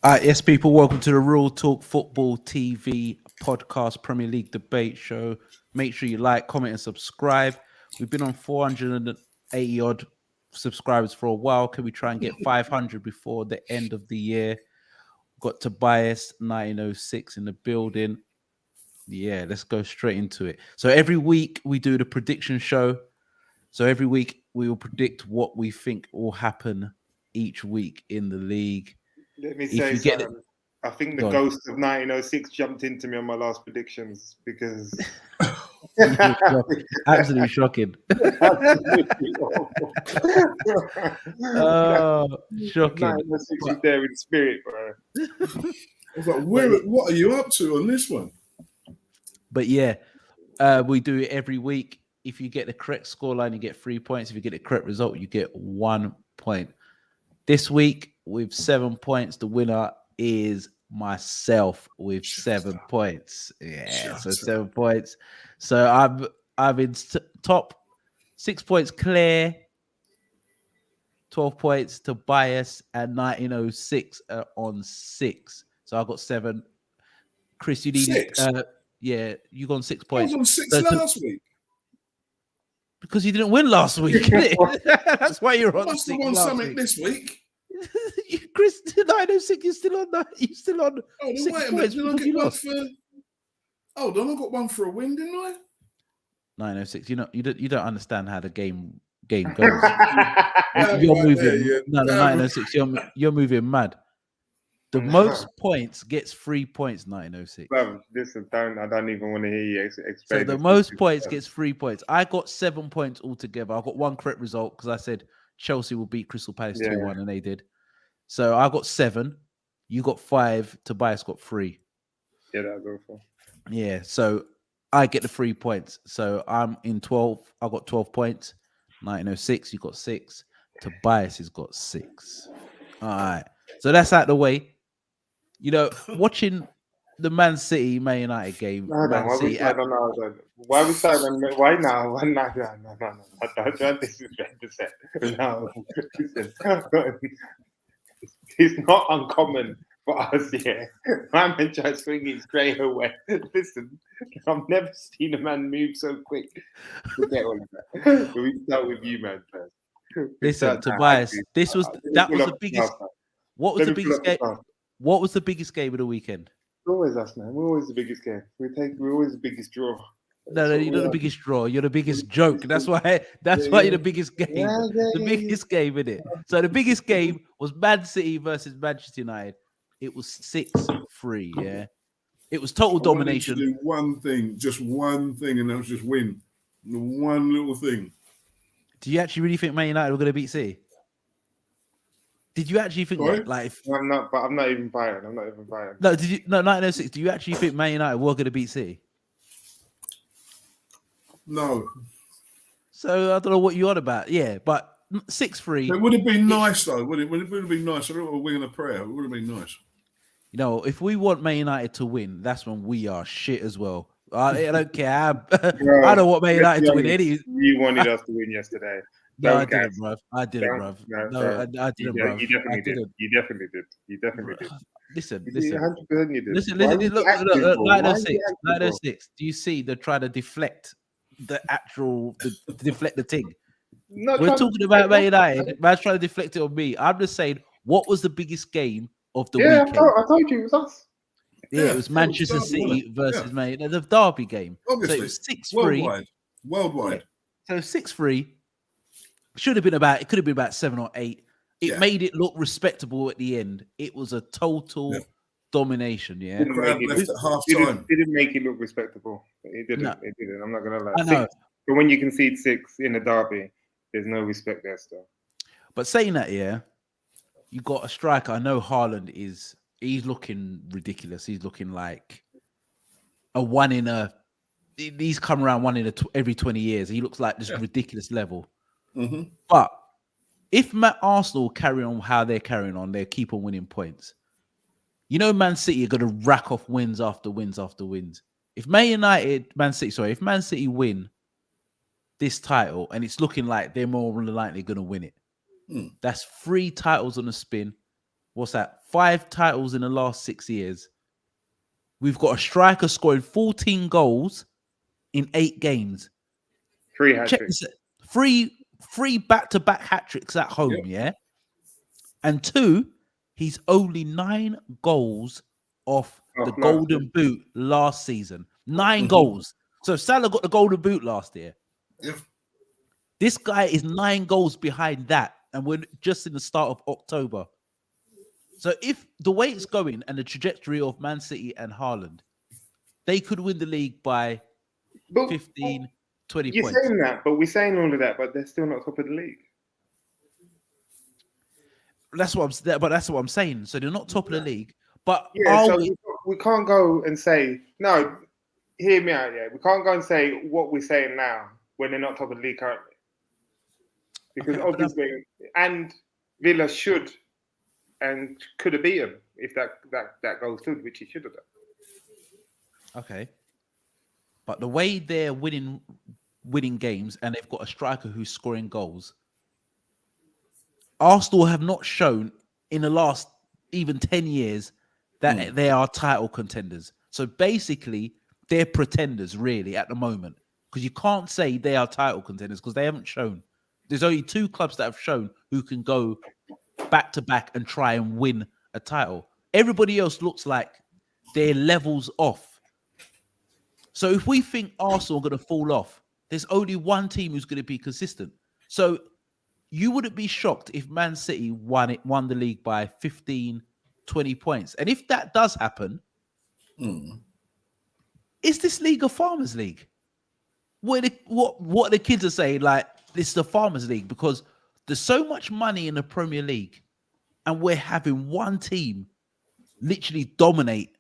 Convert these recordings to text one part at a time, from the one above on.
Yes, people, welcome to the Real Talk Football TV podcast, Premier League debate show. Make sure you like, comment, and subscribe. We've been on 480 odd subscribers for a while. Can we try and get 500 before the end of the year? Got Tobias 1906 in the building. Yeah, let's go straight into it. So every week we do the prediction show. So every week we will predict what we think will happen each week in the league. Let me say something. I think the ghost of 1906 jumped into me on my last predictions because absolutely shocking. Shocking. 1906 was there in spirit, bro. I was like, what are you up to on this one? But yeah, we do it every week. If you get the correct scoreline, you get 3 points. If you get the correct result, you get 1 point. This week, with 7 points, the winner is myself with 7 points. Yeah, so 7 points. So I'm in top, 6 points clear, 12 points to Bias, and 1906 on 6. So I got 7. Chris, you needed yeah, you got 6 points. I was on 6 last week. Because you didn't win last week. That's why you're on. I must have won something this week. Chris, 906, you're still on that. You're still on. Oh, then wait a minute. Did I get one for? Oh, then I got one for a win, didn't I? 906. You don't understand how the game goes. You're moving. No, 906. You're moving mad. The most points gets 3 points. 906. Bro, listen, I don't even want to hear you explain. So the most points gets 3 points. I got 7 points altogether. I got one correct result because I said Chelsea will beat Crystal Palace 2-1, and they did. So I got 7. You got 5. Tobias got 3. Yeah, that'll go for. Yeah, so I get the 3 points. So I'm in 12. I got 12 points. 1906, you got 6. Tobias has got 6. All right. So that's out the way. You know, watching the Man United game. Why we starting? Why now? No. Don't disrespect the set. No, it's not uncommon for us here. My man tried swinging straight away. Listen, I've never seen a man move so quick. Forget all of that. We start with you, man, first. Listen, Tobias, that was the biggest. What was the biggest game? What was the biggest game of the weekend? It's always us, man. We're always the biggest game. We're always the biggest draw. No, you're not the biggest draw. You're the biggest joke. That's why you're the biggest game. The biggest game, isn't it? So the biggest game was Man City versus Manchester United. It was 6-3. Yeah, it was total domination. To do one thing, just one thing, and that was just win. One little thing. Do you actually really think Man United were going to beat City? Did you actually think that? Like, I'm not even buying. No, 1906. Do you actually think Man United were going to beat City? No. So I don't know what you're on about. Yeah, but 6-3. It would have been nice though. Would it have been nice? I don't want to win a prayer. It would have been nice. You know, if we want Man United to win, that's when we are shit as well. I don't care. I don't want Man United to win any. You wanted us to win yesterday. No, I didn't, bruv. I didn't, bruv. No, I didn't, bruv. You definitely did. Listen. 100% you did. Listen. Look, 906. Do you see they're trying to deflect deflect the thing? We're talking about Man United. Man's trying to deflect it on me. I'm just saying, what was the biggest game of the weekend? I told you it was us. Yeah, it was Manchester City versus Man United, the derby game. Obviously. So it was 6-3. Worldwide. So 6-3. It could have been about 7 or 8. It made it look respectable at the end. It was a total domination. Yeah, Didn't make it look respectable. It didn't. No. It didn't. I'm not gonna lie. I know. But when you concede 6 in a derby, there's no respect there still. But saying that, you got a striker. I know Haaland he's looking ridiculous. He's looking like he's come around every 20 years. He looks like this ridiculous level. Mm-hmm. But if Arsenal carry on how they're carrying on, they keep on winning points. You know, Man City are going to rack off wins after wins after wins. If Man City win this title, and it's looking like they're more likely going to win it, that's 3 titles on the spin. What's that? 5 titles in the last 6 years. We've got a striker scoring 14 goals in 8 games. 3 hat Check tricks. this. Three back-to-back hat tricks at home, Yep. yeah? And 2, he's only 9 goals off the Last Golden season. Boot last season. 9 Mhm. goals. So Salah got the Golden Boot last year. Yeah. This guy is 9 goals behind that, and we're just in the start of October. So if the way it's going and the trajectory of Man City and Haaland, they could win the league by But 15, 20 you're points. saying that, but we're saying all of that, but they're still not top of the league. That's what I'm saying. So they're not top of the league, but Yeah, so we? we can't go and say, no, hear me out, yeah. We can't go and say what we're saying now when they're not top of the league currently. Because Okay, but obviously, and Villa should and could have beaten if that goal stood, which he should have done. Okay. But the way they're winning games and they've got a striker who's scoring goals, Arsenal have not shown in the last even 10 years that they are title contenders. So basically, they're pretenders really at the moment, because you can't say they are title contenders because they haven't shown. There's only 2 clubs that have shown who can go back to back and try and win a title. Everybody else looks like they're levels off. So if we think Arsenal are going to fall off, there's only one team who's going to be consistent. So you wouldn't be shocked if Man City won the league by 15, 20 points. And if that does happen, is this league a farmers league? What the kids are saying, like, this is the farmers league because there's so much money in the Premier League and we're having one team literally dominate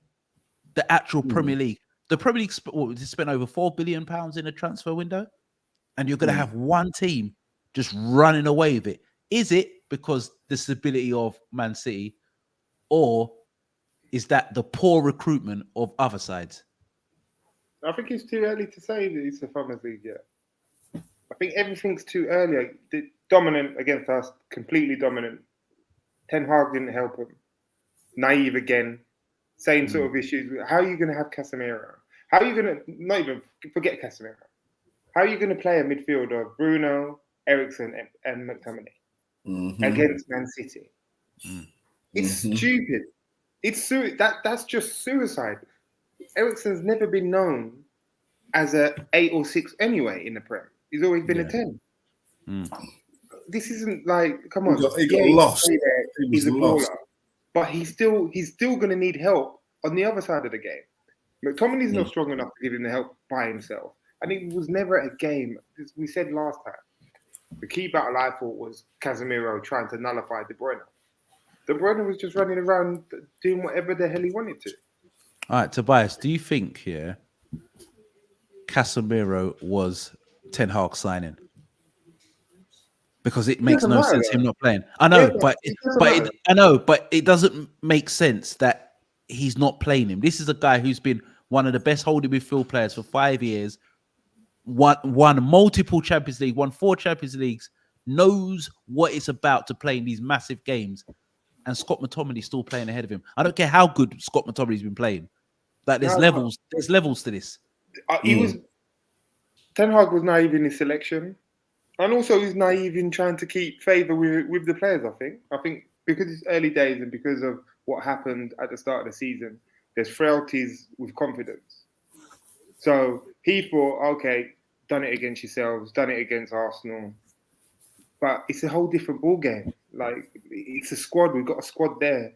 the actual Premier League. The Premier League spent over £4 billion in a transfer window, and you're going to have one team just running away with it. Is it because the stability of Man City, or is that the poor recruitment of other sides? I think it's too early to say that it's a farmers league yet. I think everything's too early. The dominant against us, completely dominant. Ten Hag didn't help him. Naive again. Same sort of issues. How are you going to have Casemiro? How are you going to, not even, forget Casemiro. How are you going to play a midfield of Bruno, Ericsson, and McTominay against Man City? It's stupid. That's just suicide. Ericsson's never been known as a 8 or 6 anyway in the Prem. He's always been a 10. This isn't like, come on. He got lost. He's a baller. But he's still going to need help on the other side of the game. McTominay's not strong enough to give him the help by himself. And it was never a game. As we said last time, the key battle I thought was Casemiro trying to nullify De Bruyne. De Bruyne was just running around doing whatever the hell he wanted to. All right, Tobias, do you think Casemiro was Ten Hag signing? Because it makes no sense him not playing. I know, but it doesn't make sense that he's not playing him. This is a guy who's been one of the best holding midfield players for 5 years, won multiple Champions League, won 4 Champions Leagues, knows what it's about to play in these massive games, and Scott McTominay's still playing ahead of him. I don't care how good Scott McTominay's been playing. Like there's levels to this. Ten Hag was naive in his selection. And also he's naive in trying to keep favour with the players, I think because it's early days and because of what happened at the start of the season, there's frailties with confidence. So he thought, okay, done it against yourselves, done it against Arsenal. But it's a whole different ball game. Like, it's a squad. We've got a squad there.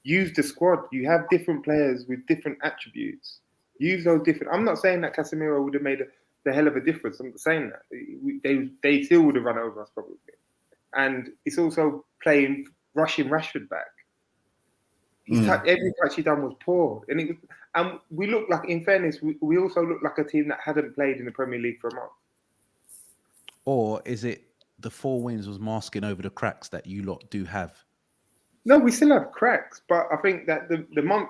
Use the squad. You have different players with different attributes. Use those different... I'm not saying that Casemiro would have made the hell of a difference. I'm not saying that. They still would have run over us probably. And it's also rushing Rashford back. Every touch he done was poor. And we look like, in fairness, we also look like a team that hadn't played in the Premier League for a month. Or is it the 4 wins was masking over the cracks that you lot do have? No, we still have cracks, but I think that the month,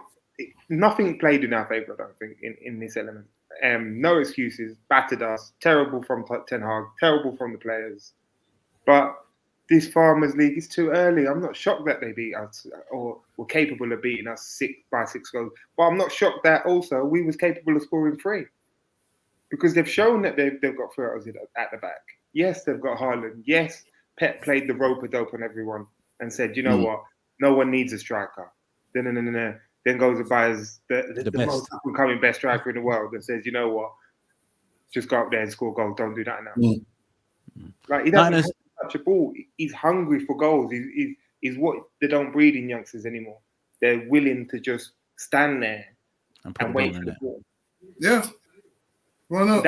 nothing played in our favour, I don't think, in this element. No excuses, battered us, terrible from Ten Hag, terrible from the players. But this Farmers League is too early. I'm not shocked that they beat us or were capable of beating us 6 goals. But I'm not shocked that also we was capable of scoring 3. Because they've shown that they've got 3 at the back. Yes, they've got Haaland. Yes, Pep played the rope-a-dope on everyone and said, you know what? No one needs a striker. Then goes and buys the most up-and-coming best striker in the world and says, you know what? Just go up there and score goals. Don't do that now. Like, he doesn't touch a ball. He's hungry for goals. He's what they don't breed in youngsters anymore. They're willing to just stand there and wait for the ball. Yeah. Why not?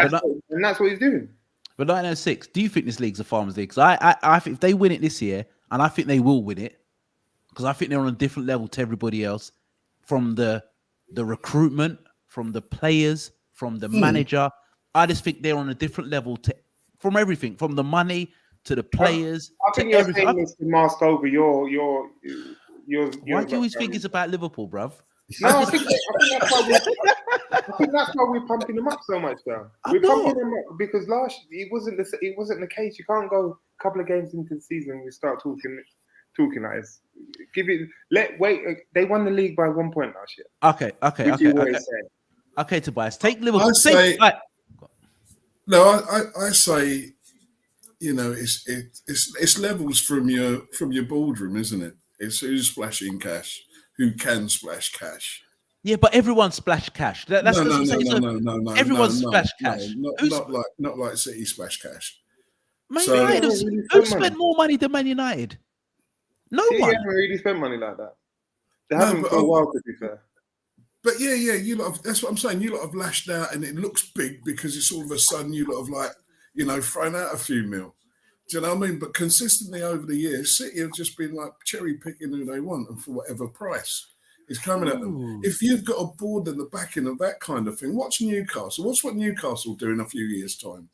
And that's what he's doing. But 1906, do you think this league's a Farmers League? Because I think if they win it this year, and I think they will win it, because I think they're on a different level to everybody else, from the recruitment, from the players, from the manager. I just think they're on a different level from everything, from the money to the players. I think you're saying this to mask over your. Why do you always think it's about Liverpool, bruv? No, I think that's why we're pumping them up so much, though. We're pumping them up because it wasn't the case. You can't go a couple of games into the season and we start talking like this. They won the league by 1 point last year. Okay, Tobias, take Liverpool. I say, you know, it's levels from your boardroom, isn't it? It's who's splashing cash, who can splash cash. Yeah, but everyone splashed cash. No. Everyone splashed cash. Not like City splash cash. Man United who spent more money than Man United? No one. They haven't really spent money like that. They haven't for a while, to be fair. But yeah, that's what I'm saying. You lot have lashed out, and it looks big because it's all of a sudden you lot have thrown out a few mil. Do you know what I mean? But consistently over the years, City have just been like cherry picking who they want and for whatever price is coming at them. If you've got a board and the backing of that kind of thing, watch Newcastle. Watch what Newcastle do in a few years' time.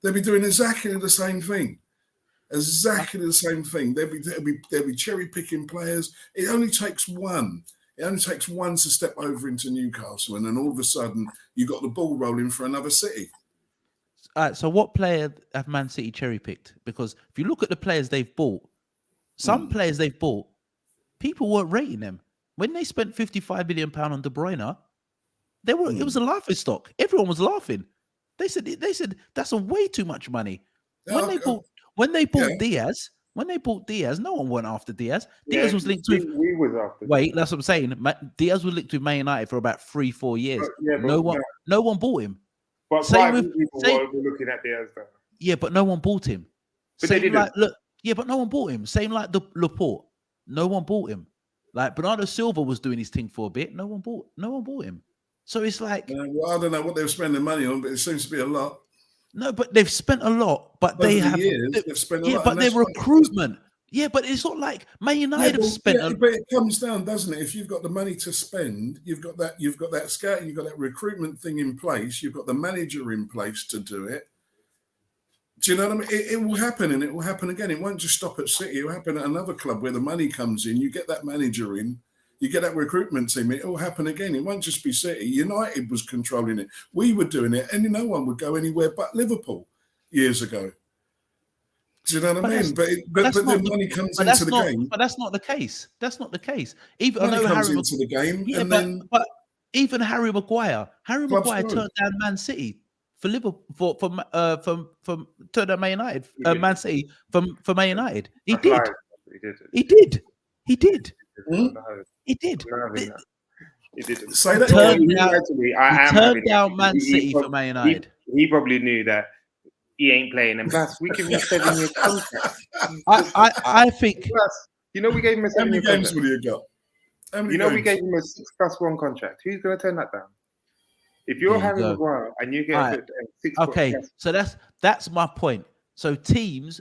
They'll be doing exactly the same thing. Exactly the same thing. They'll be cherry picking players. It only takes one. It only takes one to step over into Newcastle, and then all of a sudden you got the ball rolling for another City. All right, so what player have Man City cherry picked? Because if you look at the players they've bought, some players they've bought, people weren't rating them. When they spent £55 million on De Bruyne, it was a laughing stock. Everyone was laughing. They said that's a way too much money. When they bought Diaz, no one went after Diaz. Diaz was linked with. We was after. Wait, that's what I'm saying. Diaz was linked with Man United for about 3-4 years. No one bought him. But people were looking at Diaz though. Yeah, but no one bought him. But they didn't. But no one bought him. Same like the Laporte. No one bought him. Like Bernardo Silva was doing his thing for a bit. No one bought him. So it's like. Well, I don't know what they were spending money on, but it seems to be a lot. No, but they've spent a lot. But they've spent a lot. But their recruitment. Yeah, but it's not like Man United have spent. But it comes down, doesn't it? If you've got the money to spend, you've got that scouting, you've got that recruitment thing in place, you've got the manager in place to do it. Do you know what I mean? It will happen, and it will happen again. It won't just stop at City. It will happen at another club where the money comes in. You get that manager in, you get that recruitment team. It will happen again. It won't just be City. United was controlling it. We were doing it, and no one would go anywhere but Liverpool years ago. Do you know what I mean? But the money comes into the game. But that's not the case. That's not the case. Money comes into the game, but even Harry Maguire turned down Man City for Liverpool from turned down Man United, Man City for Man United. He did. He did. He did. Say that. He turned down Man City for Man United. He probably knew that. He ain't playing, and plus we give him a 7-year contract. I think. Plus, we gave him a 7-year contract. How many games would he have got? We gave him a 6+1 contract. Who's going to turn that down? If you're Harry Maguire and you get a 6. Okay, so that's my point. So teams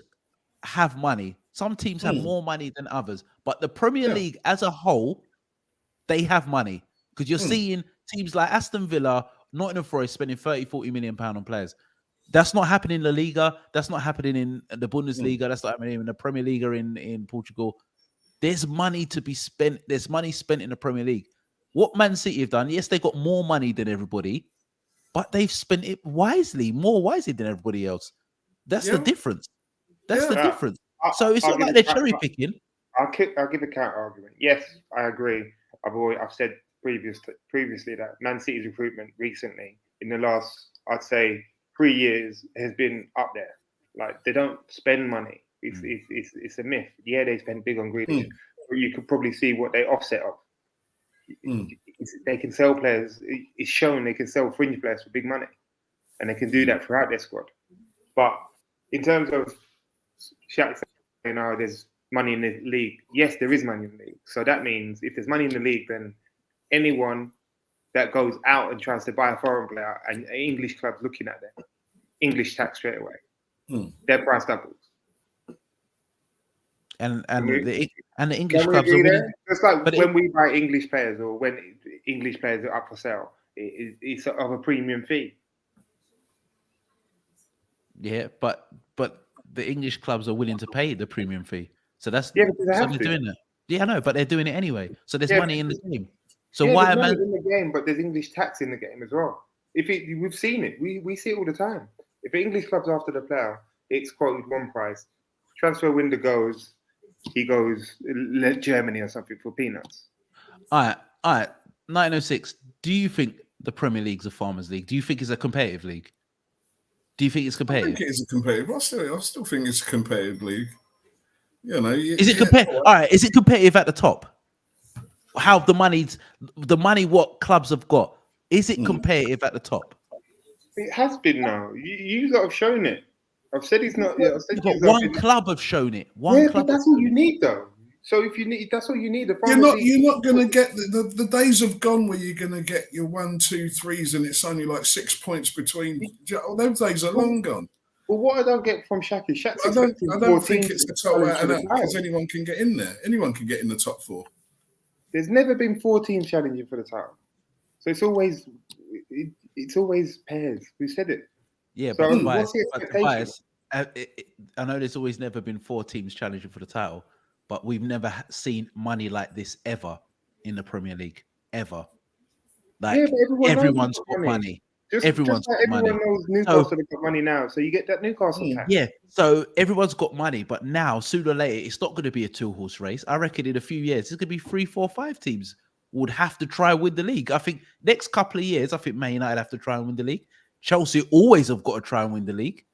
have money. Some teams have more money than others, but the Premier League as a whole, they have money because you're seeing teams like Aston Villa, Nottingham Forest spending 30-40 million pound on players. That's not happening in La Liga. That's not happening in the Bundesliga. That's not happening in the Premier League in Portugal. There's money to be spent. There's money spent in the Premier League. What Man City have done, yes, they got more money than everybody, but they've spent it wisely, more wisely than everybody else. That's the difference. That's the difference. So it's not like they're cherry picking. I'll give a counter argument. Yes, I agree. I've said previously that Man City's recruitment recently, in the last, I'd say, 3 years, has been up there. Like, they don't spend money. It's a myth. Yeah, they spend big on Grealish, but you could probably see what they offset of. They can sell players. It's shown they can sell fringe players for big money, and they can do that throughout their squad. But in terms of Shaq saying, "Oh, there's money in the league." Yes, there is money in the league. So that means if there's money in the league, then anyone that goes out and tries to buy a foreign player, and an English club's looking at them, English tax straight away. Their price doubles. And the English clubs are winning. It's like when we buy English players, or when English players are up for sale, it's of a premium fee. Yeah, but the English clubs are willing to pay the premium fee. So that's because they have they're to. doing that. Yeah, I know, but they're doing it anyway. So there's money in the game. So why why am I man in the game? But there's English tax in the game as well. We've seen it, we see it all the time. If an English club's after the player, it's quoted one price. Transfer window goes, he goes Germany or something for peanuts. All right. 1906. Do you think the Premier League's a farmers' league? Do you think it's a competitive league? Do you think it's competitive? I think it is a competitive. I still think it's a competitive league. You know, is it competitive? All right. Is it competitive at the top? How the money what clubs have got? Is it competitive at the top? It has been now. You lot have shown it. I've said it's not. Yeah, but one club have shown it. One club. But that's all you need, though. So if you need, that's all you need. You're not going to get the days have gone where you're going to get your 1, 2, 3s and it's only like 6 points between. Those days are long gone. Well, what I don't get from Shaq is I don't think it's the top out and out because anyone can get in there. Anyone can get in the top 4. There's never been 4 teams challenging for the title, so it's always pairs. Who said it? Yeah, so but bias, I know there's always never been 4 teams challenging for the title, but we've never seen money like this ever in the Premier League, ever. Like everyone's got money. Everyone's got money. Everyone knows Newcastle have got money now, so you get that Newcastle tax. Yeah, so everyone's got money, but now sooner or later it's not going to be a 2-horse race. I reckon in a few years it's going to be 3, 4, 5 teams would have to try and win the league. I think next couple of years, I think Man United have to try and win the league. Chelsea always have got to try and win the league.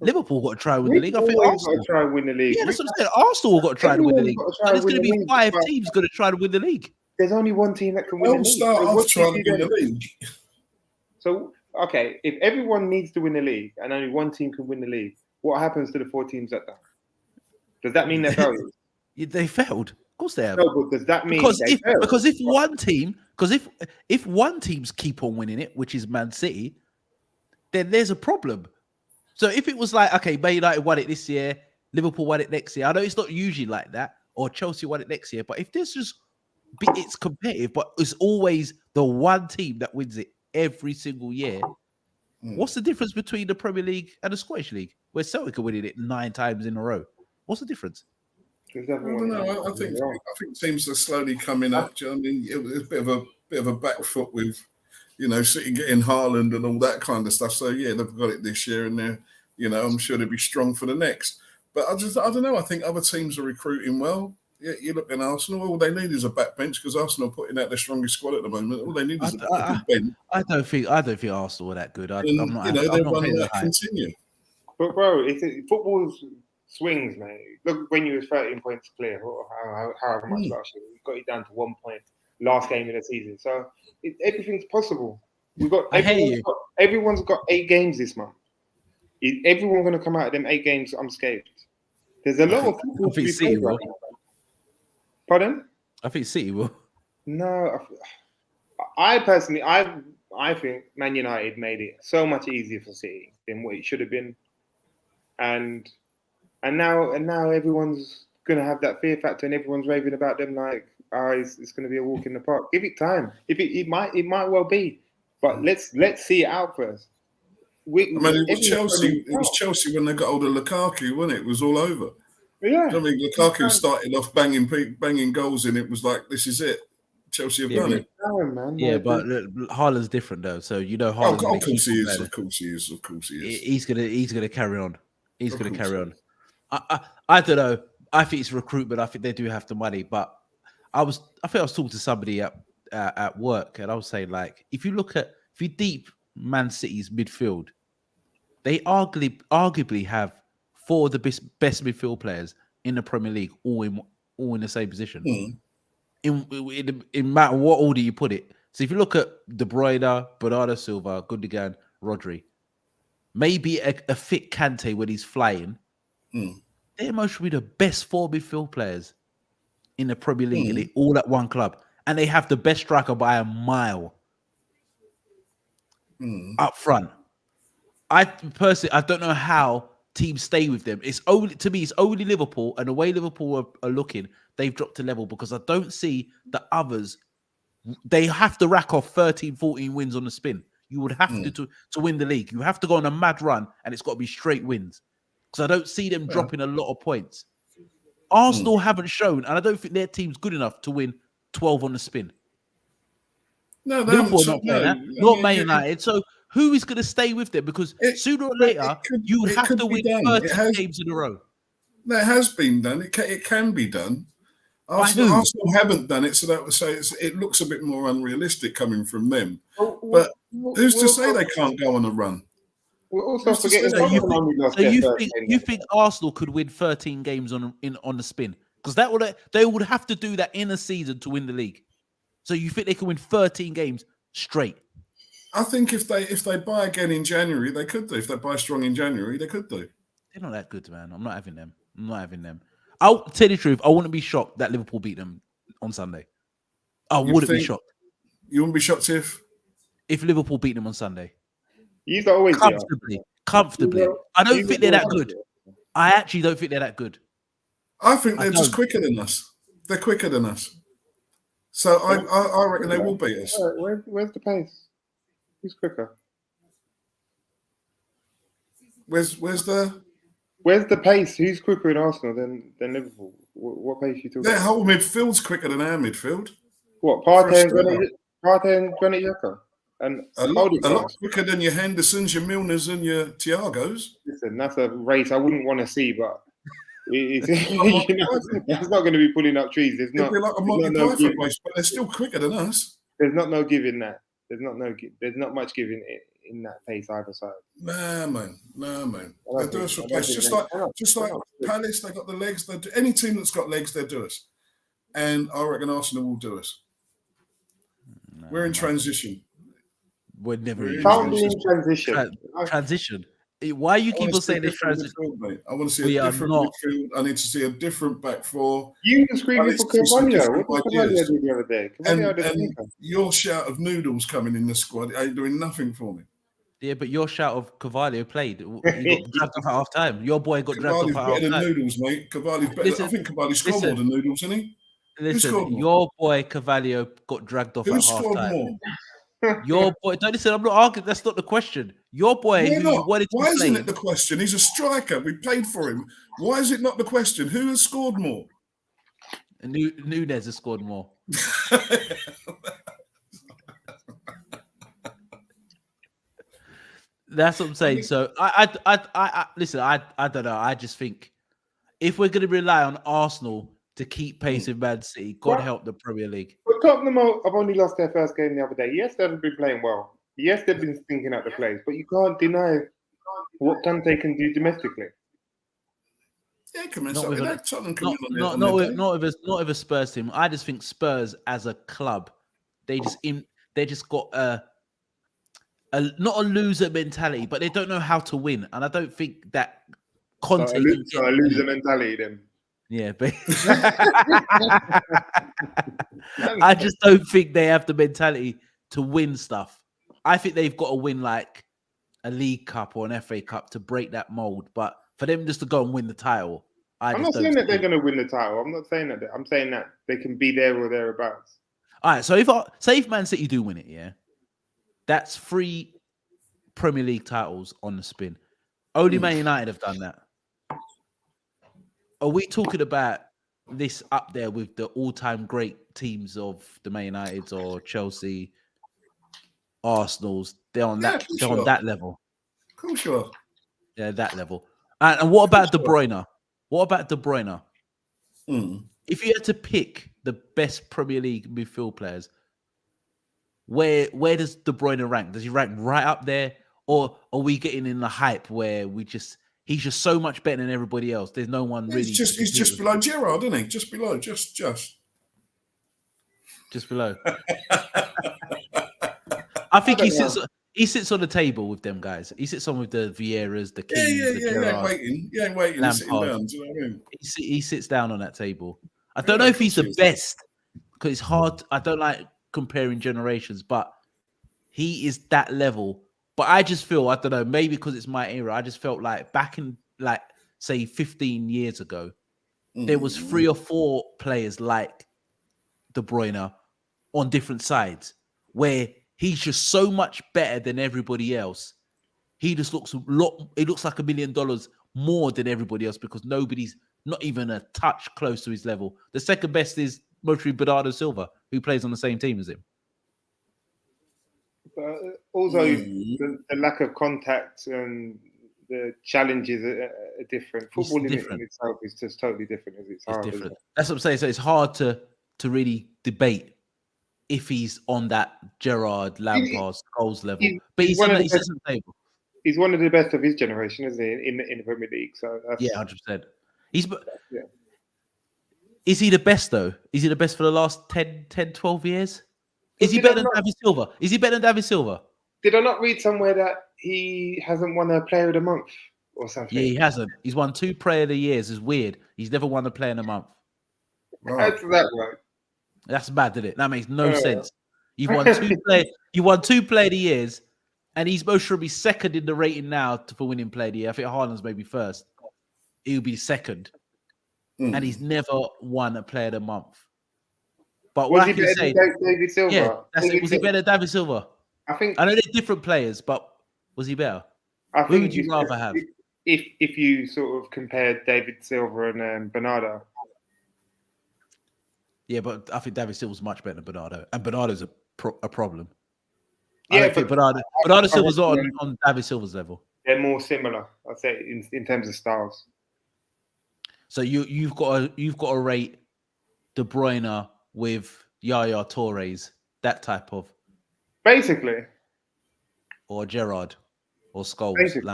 Liverpool got to try and win the league. I think Arsenal got to try and win the league. Yeah, that's what I said. Arsenal got to try and win the league. So there's going to be 5 teams going to try to win the league. There's only one team that can win the league. Start off trying to win the league. So, okay, if everyone needs to win the league and only one team can win the league, what happens to the 4 teams that don't? Does that mean they're failures? They failed. Of course they have. No, but does that mean because if one team's keep on winning it, which is Man City, then there's a problem. So if it was like, okay, Man United won it this year, Liverpool won it next year. I know it's not usually like that, or Chelsea won it next year. But if this just it's competitive, but it's always the one team that wins it every single year. What's the difference between the Premier League and the Scottish League, where Celtic are winning it 9 times in a row? What's the difference? I don't know. I think teams are slowly coming up. Do you know what I mean? It was a bit of a back foot with, City getting Haaland and all that kind of stuff. So yeah, they've got it this year, and they're, I'm sure they'll be strong for the next. But I don't know. I think other teams are recruiting well. Yeah, you look at Arsenal. All they need is a backbench because Arsenal are putting out their strongest squad at the moment. All they need is a bench. I don't think Arsenal are that good. I'm not. They're running that continue. But bro, football's swings, mate. Look, when you was 13 points clear, or however much last year, we got it down to 1 point last game of the season. So everything's possible. Everyone's got 8 games this month. Is everyone going to come out of them 8 games unscathed? There's a lot of football to be played right now. Pardon? I think City will. No, I personally, I think Man United made it so much easier for City than what it should have been, and now everyone's gonna have that fear factor, and everyone's raving about them like, it's gonna be a walk in the park. Give it time. It might well be, but let's see it out first. It was Chelsea when they got hold of Lukaku, wasn't it? It was all over. Yeah, I mean, Lukaku started off banging goals in. It was like, this is it. Chelsea have done it. Yeah, but Haaland's different though. So Haaland. Of course he is. Of course he is. He's gonna carry on. He's gonna carry on. I don't know. I think it's recruitment. I think they do have the money, but I think I was talking to somebody at work, and I was saying, like, if you deep Man City's midfield, they arguably have four of the best midfield players in the Premier League, all in the same position. Mm. In matter what order you put it. So if you look at De Bruyne, Bernardo Silva, Gundogan, Rodri, maybe a fit Kante when he's flying, they're mostly the best four midfield players in the Premier League, and they all at one club, and they have the best striker by a mile up front. I don't know how teams stay with them. It's only Liverpool, and the way Liverpool are looking, they've dropped a level because I don't see the others. They have to rack off 13, 14 wins on the spin. You would have to win the league. You have to go on a mad run, and it's got to be straight wins. Because I don't see them dropping a lot of points. Arsenal haven't shown, and I don't think their team's good enough to win 12 on the spin. No, Liverpool not playing that. Not Man United. So who is going to stay with them? Because sooner or later, you have to win 30 games in a row. No, it has been done. It can be done. Arsenal haven't done it, so that would say it looks a bit more unrealistic coming from them. But who's to say they can't go on a run? We're also forgetting you think Arsenal could win 13 games on the spin? Because they would have to do that in a season to win the league. So you think they can win 13 games straight? I think if they buy again in January, they could do. If they buy strong in January, they could do. They're not that good, man. I'm not having them. I'll tell you the truth. I wouldn't be shocked that Liverpool beat them on Sunday. I wouldn't be shocked. You wouldn't be shocked if Liverpool beat them on Sunday. You've always comfortably. I don't think they're that good. I actually don't think they're that good. I think they're just quicker than us. They're quicker than us. So I reckon they will beat us. Where's the pace? Who's quicker? Where's the pace? Who's quicker in Arsenal than Liverpool? What pace are you talking about? Their whole midfield's quicker than our midfield. What, Partey and Granit Xhaka? And a lot quicker than your Hendersons, your Milners, and your Thiagos. Listen, that's a race I wouldn't want to see, but that's not going to be pulling up trees. There's not. It'll be like a Monty Python race, but they're still quicker than us. There's no giving that. There's not much giving in that pace either side. Nah, man. They do us for pace. Just like Palace, they got the legs. Any team that's got legs, they do us. And I reckon Arsenal will do us. We're in transition. We're never in transition. Transition. Why you keep on saying this transition? I want to see a different midfield. I need to see a different back four. You were screaming for Carvalho. What did Carvalho do the other day? And your shout of Noodles coming in the squad ain't doing nothing for me. Yeah, but your shout of Carvalho played. He got dragged off at half time. Your boy got dragged off at half time. Better than Noodles, mate. Cavalli's better. I think Cavalli scored more than Noodles, isn't he? Listen, your boy Carvalho got dragged off at half time. More? Your boy, don't listen. I'm not arguing. That's not the question. Your boy, why isn't it the question? He's a striker. We played for him. Why is it not the question? Who has scored more? Nunez has scored more. That's what I'm saying. So I listen. I don't know. I just think if we're going to rely on Arsenal to keep pace in Man City, God help the Premier League. But Tottenham have only lost their first game the other day. Yes, they've been playing well. Yes, they've been thinking out the plays, but you can't deny what Kante can do domestically. Yeah, come on. Not with a Spurs team. I just think Spurs as a club, they just got not a loser mentality, but they don't know how to win, and I don't think that Conte a loser mentality then. Yeah, but I just don't think they have the mentality to win stuff. I think they've got to win like a League Cup or an FA Cup to break that mold. But for them just to go and win the title, I'm not saying that they're going to win the title. I'm not saying that. I'm saying that they can be there or thereabouts. All right. So if Man City do win it, yeah, that's 3 Premier League titles on the spin. Only Man United have done that. Are we talking about this up there with the all-time great teams of the Man Uniteds or Chelsea, Arsenal's? They're on that. They're on that level. Cool, sure. Yeah, that level. And what about De Bruyne? What about De Bruyne? Mm. If you had to pick the best Premier League midfield players, where does De Bruyne rank? Does he rank right up there, or are we getting in the hype where he's just so much better than everybody else? There's no one really. He's just below Gerrard, isn't he? Just below, just. Just below. I think he sits on the table with them guys. He sits on with the Vieiras, the Kings, the Gerrard. He ain't waiting. He's sitting down. Do you know what I mean? He sits down on that table. I don't know if he's the best because it's hard. I don't like comparing generations, but he is that level. But I just feel, I don't know, maybe because it's my era, I just felt like back in, like, say 15 years ago, there was 3 or 4 players like De Bruyne on different sides where he's just so much better than everybody else. He just looks like $1 million more than everybody else because nobody's not even a touch close to his level. The second best is mostly Bernardo Silva, who plays on the same team as him. But also, the lack of contact and the challenges are different. Football in itself is just totally different. It's hard, different. That's what I'm saying. So it's hard to really debate if he's on that Gerrard, Lampard, Scholes level. But he's on the table. He's one of the best of his generation, isn't he, in the Premier League? So that's, 100%. Is he the best, though? Is he the best for the last 10, 12 years? Is he better than David Silva? Is he better than David Silva? Did I not read somewhere that he hasn't won a Player of the Month or something? Yeah, he hasn't. He's won 2 Player of the Years. It's weird. He's never won a Player of the Month. How does that work? That's bad, isn't it? That makes no sense. You've won 2 Player of the Years, and he's most probably second in the rating now for winning Player of the Year. I think Haaland's maybe first. He'll be second. And he's never won a Player of the Month. But what I can say, David Silva? Yeah, was he better than David Silva? I know they're different players, but was he better? Who would you rather have? If you sort of compared David Silva and Bernardo. Yeah, but I think David Silva's much better than Bernardo, and Bernardo's a problem. Yeah, I don't think Bernardo Silva's not on David Silva's level. They're more similar, I'd say, in terms of styles. So you've got to rate De Bruyne with Yaya Tourés, that type of, basically, or Gerrard, or Scholes. Basically,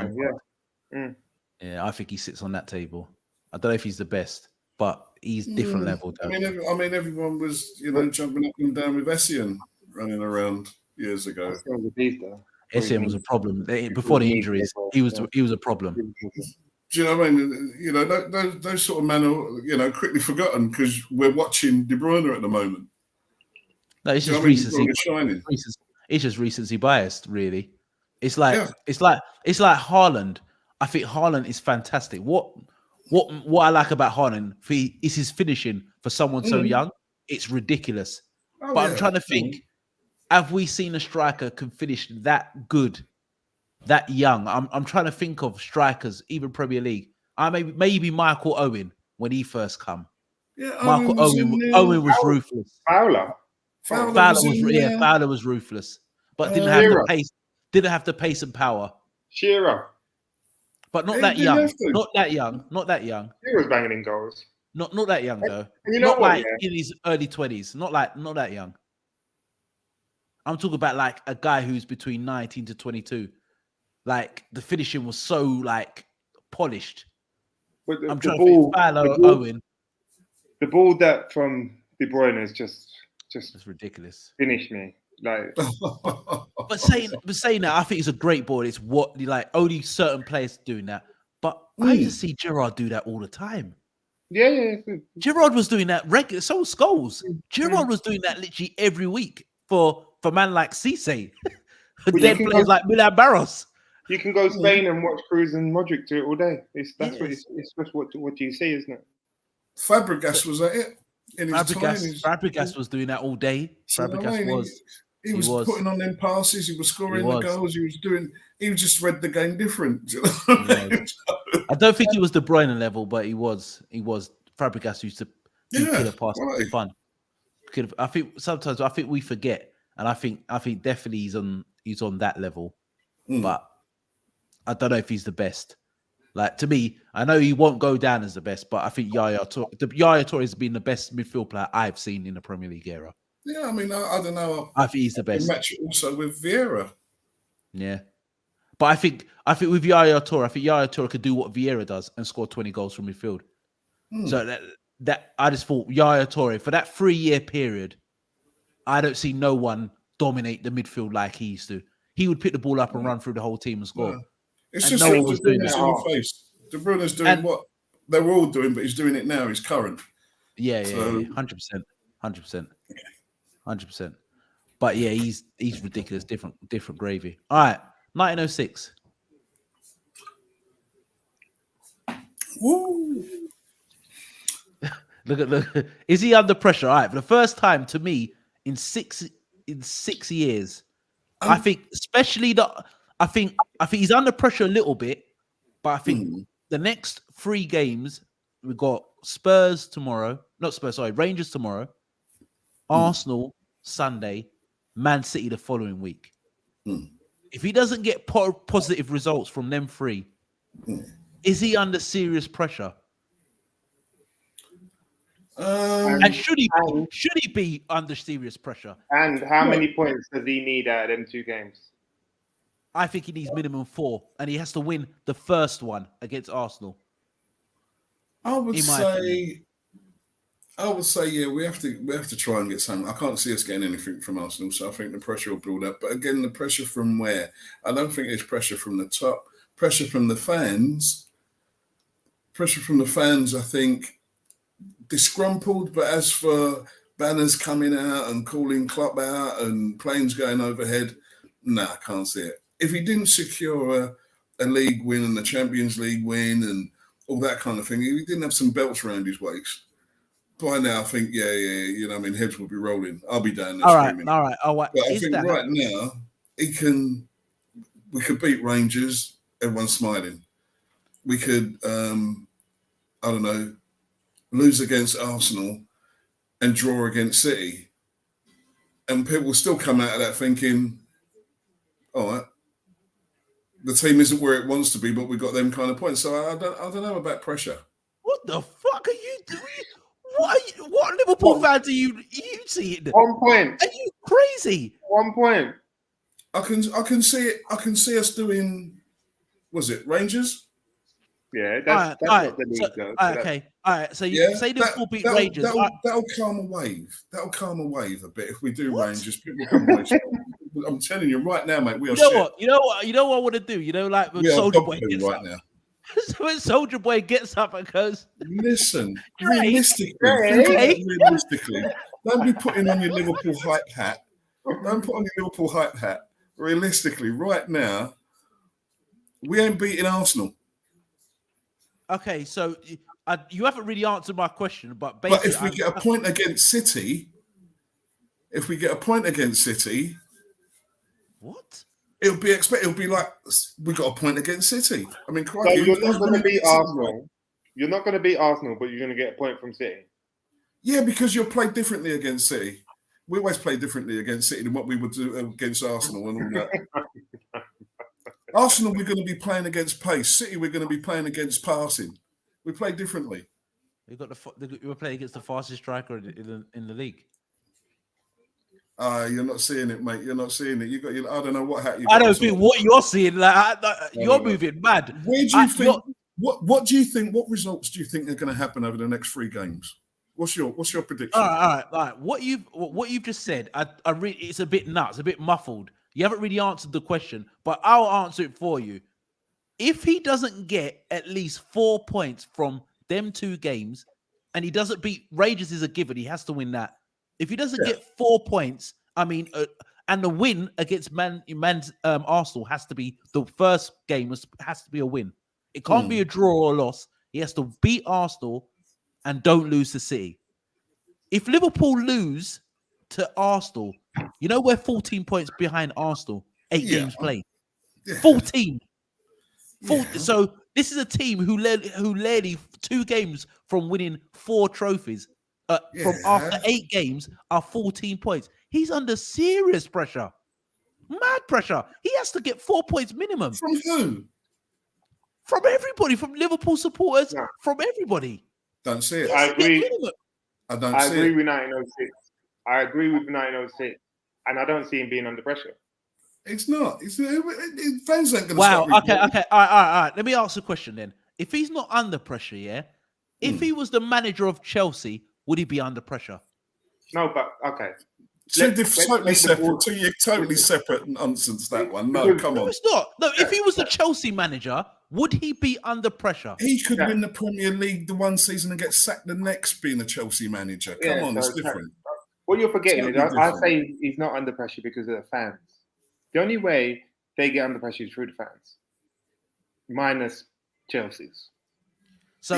yeah, I think he sits on that table. I don't know if he's the best, but he's different level. Though. I mean, everyone was jumping up and down with Essien running around years ago. Essien was a problem before the injuries. He was a problem. Do you know what I mean? Those sort of men are, quickly forgotten because we're watching De Bruyne at the moment. No, it's just recency. It's just recency biased, really. It's like Haaland. I think Haaland is fantastic. What I like about Haaland is his finishing for someone so young. It's ridiculous. I'm trying to think. Have we seen a striker can finish that good? That young, I'm trying to think of strikers, even Premier League. Maybe Michael Owen when he first come. Yeah, Owen was ruthless. Fowler was ruthless, but didn't have the pace. Didn't have the pace and power. Shearer, but not that young. Not that young. Shearer's banging in goals. Not that young though. In his early 20s. Not that young. I'm talking about like a guy who's between 19 to 22. Like the finishing was so like polished. I'm trying to think Owen. The ball that from De Bruyne is just it's ridiculous. Finished me. Like but saying that, I think it's a great ball. It's what only certain players doing that. But I used to see Gerrard do that all the time. Yeah. Gerrard was doing that regular. So was Scholes. Gerrard was doing that literally every week for man like Cisse. Dead players like Milan Barros. You can go Spain and watch Cruz and Modric do it all day. It's just what you see, isn't it? Fabregas was at it in his time. Fabregas was doing that all day. He was putting on them passes. He was scoring the goals. He just read the game different. I don't think he was De Bruyne level, but he was. Fabregas used to do killer passes for fun. I think we forget, and I think definitely he's on that level, but I don't know if he's the best. Like, to me, I know he won't go down as the best, but I think Yaya Toure has been the best midfield player I've seen in the Premier League era. Yeah, I mean, I don't know. I think he's the best. Match it also with Vieira. Yeah. But I think with Yaya Toure, I think Yaya Toure could do what Vieira does and score 20 goals from midfield. So that I just thought Yaya Toure, for that 3-year period, I don't see no one dominate the midfield like he used to. He would pick the ball up and run through the whole team and score. Yeah. It's And just no like one was De doing Bruyne's that. in your face. De Bruyne's doing what they were all doing, but he's doing it now. He's current. Yeah, 100%. 100%. But yeah, he's ridiculous. Different gravy. All right, 1906. Woo! Look. Is he under pressure? All right, for the first time to me in 6 years, I think, especially I think he's under pressure a little bit, but I think the next 3 games we've got Rangers tomorrow, Arsenal Sunday, Man City the following week. If he doesn't get positive results from them 3, is he under serious pressure? And should he be under serious pressure? And how many points does he need out of them 2 games? I think he needs minimum 4, and he has to win the first one against Arsenal. I would say, yeah, we have to try and get something. I can't see us getting anything from Arsenal, so I think the pressure will build up. But again, the pressure from where? I don't think it's pressure from the top. Pressure from the fans. I think, disgruntled. But as for banners coming out and calling Klopp out and planes going overhead, I can't see it. If he didn't secure a league win and the Champions League win and all that kind of thing, if he didn't have some belts around his waist, by now I think, you know, I mean, heads will be rolling. I'll be down there screaming. All right. But I think right now we could beat Rangers, everyone's smiling. We could, I don't know, lose against Arsenal and draw against City. And people will still come out of that thinking, all right, the team isn't where it wants to be, but we got them kind of points. So I don't know about pressure. What the fuck are you doing? What Liverpool fans are you seeing? 1 point. Are you crazy? 1 point. I can see it. I can see us doing. Was it Rangers? Yeah, that's not the league though. Okay. All right. So you say Liverpool beat Rangers. That'll calm a wave. That'll calm a wave a bit if we do Rangers. People come away. I'm telling you right now, mate. We are. You know what I want to do. You know, like when Soldier Boy gets right up. now. So when Soldier Boy gets up and goes, listen, Drake, realistically, don't be putting on your Liverpool hype hat. Don't put on your Liverpool hype hat. Realistically, right now, we ain't beating Arsenal. Okay, so you haven't really answered my question, but if we get a point against City, what? It'll be like we got a point against City. I mean, so you're not going to beat Arsenal. You're not going to beat Arsenal, but you're going to get a point from City. Yeah, because you'll play differently against City. We always play differently against City than what we would do against Arsenal and all that. Arsenal, we're going to be playing against pace. City, we're going to be playing against passing. We play differently. We're playing against the fastest striker in the league. You're not seeing it, mate. You're not seeing it. I don't know what hat you got. I don't think what you're seeing. You're moving mad. Where do you think? What do you think? What results do you think are going to happen over the next 3 games? What's your prediction? All right. What you've just said, I really, it's a bit nuts, a bit muffled. You haven't really answered the question, but I'll answer it for you. If he doesn't get at least 4 points from them 2 games, and he doesn't beat Rangers is a given, he has to win that. If he doesn't get 4 points, I mean, and the win against Arsenal has to be the first game has to be a win. It can't be a draw or a loss. He has to beat Arsenal and don't lose to City. If Liverpool lose to Arsenal, you know we're 14 points behind Arsenal, 8 games played. 14. So this is a team who led 2 games from winning 4 trophies. From after 8 games are 14 points. He's under serious pressure. Mad pressure. He has to get 4 points minimum. From who? From everybody, from Liverpool supporters, No. from everybody. Don't see it. I agree. I don't I see agree it. with 1906. I agree with 1906, and I don't see him being under pressure. It's not. Fans ain't going to Wow. stop. Okay. All right. Let me ask a question then. If he's not under pressure, yeah. If he was the manager of Chelsea, would he be under pressure? No, but okay. Totally separate nonsense. That one. No, come No, on. it's not. No, if he was the Chelsea manager, would he be under pressure? He could win the Premier League the one season and get sacked the next, being a Chelsea manager. Come on, it's different. What you're forgetting is Totally I different. say he's not under pressure because of the fans. The only way they get under pressure is through the fans, minus Chelsea's. So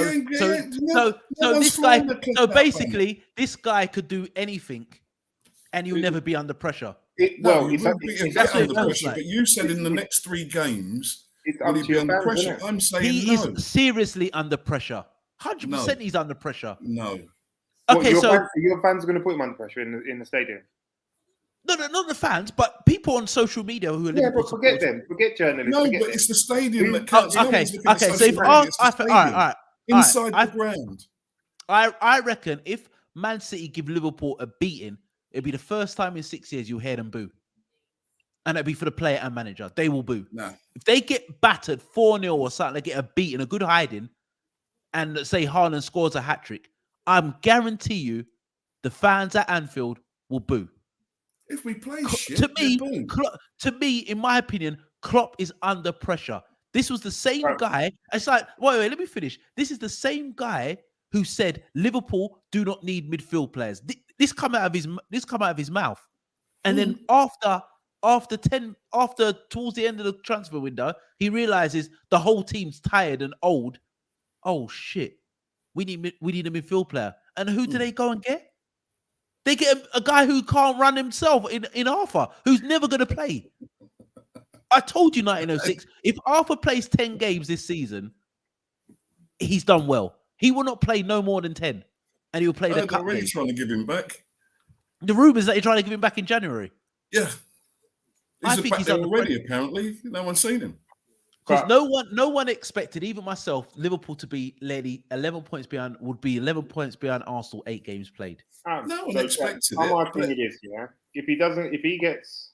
basically, this guy could do anything, and he'll never be under pressure. That's under pressure. But you said in the next 3 games, will he be under pressure? I'm saying he is seriously under pressure. 100% he's under pressure. No. Okay, your fans are going to put him under pressure in the stadium. No, not the fans, but people on social media who are Liverpool forget them. Forget journalists. No, but it's the stadium that counts. Okay. So if inside the ground, I reckon if Man City give Liverpool a beating, it'll be the first time in 6 years you hear them boo, and it'll be for the player and manager. They will boo. No. If they get battered 4-0 or something, they get a beating, a good hiding, and say Haaland scores a hat trick, I'm guarantee you, the fans at Anfield will boo. If we play shit, to me, in my opinion, Klopp is under pressure. This was the same guy. It's like, wait, let me finish. This is the same guy who said Liverpool do not need midfield players. This come out of his mouth, and then after towards the end of the transfer window, he realizes the whole team's tired and old. Oh shit, we need a midfield player. And who do they go and get? They get a guy who can't run himself in Arthur, who's never going to play. I told you 1906. If Arthur plays 10 games this season, he's done well. He will not play no more than 10, and he'll play the cup already game. Trying to give him back. The rumors that they're trying to give him back in January. Yeah, I think he's already. Apparently, no one's seen him. Because no one expected, even myself, Liverpool to be 11 points behind. Would be 11 points behind Arsenal, 8 games played. No one expected it. I'm asking you this, yeah. If he gets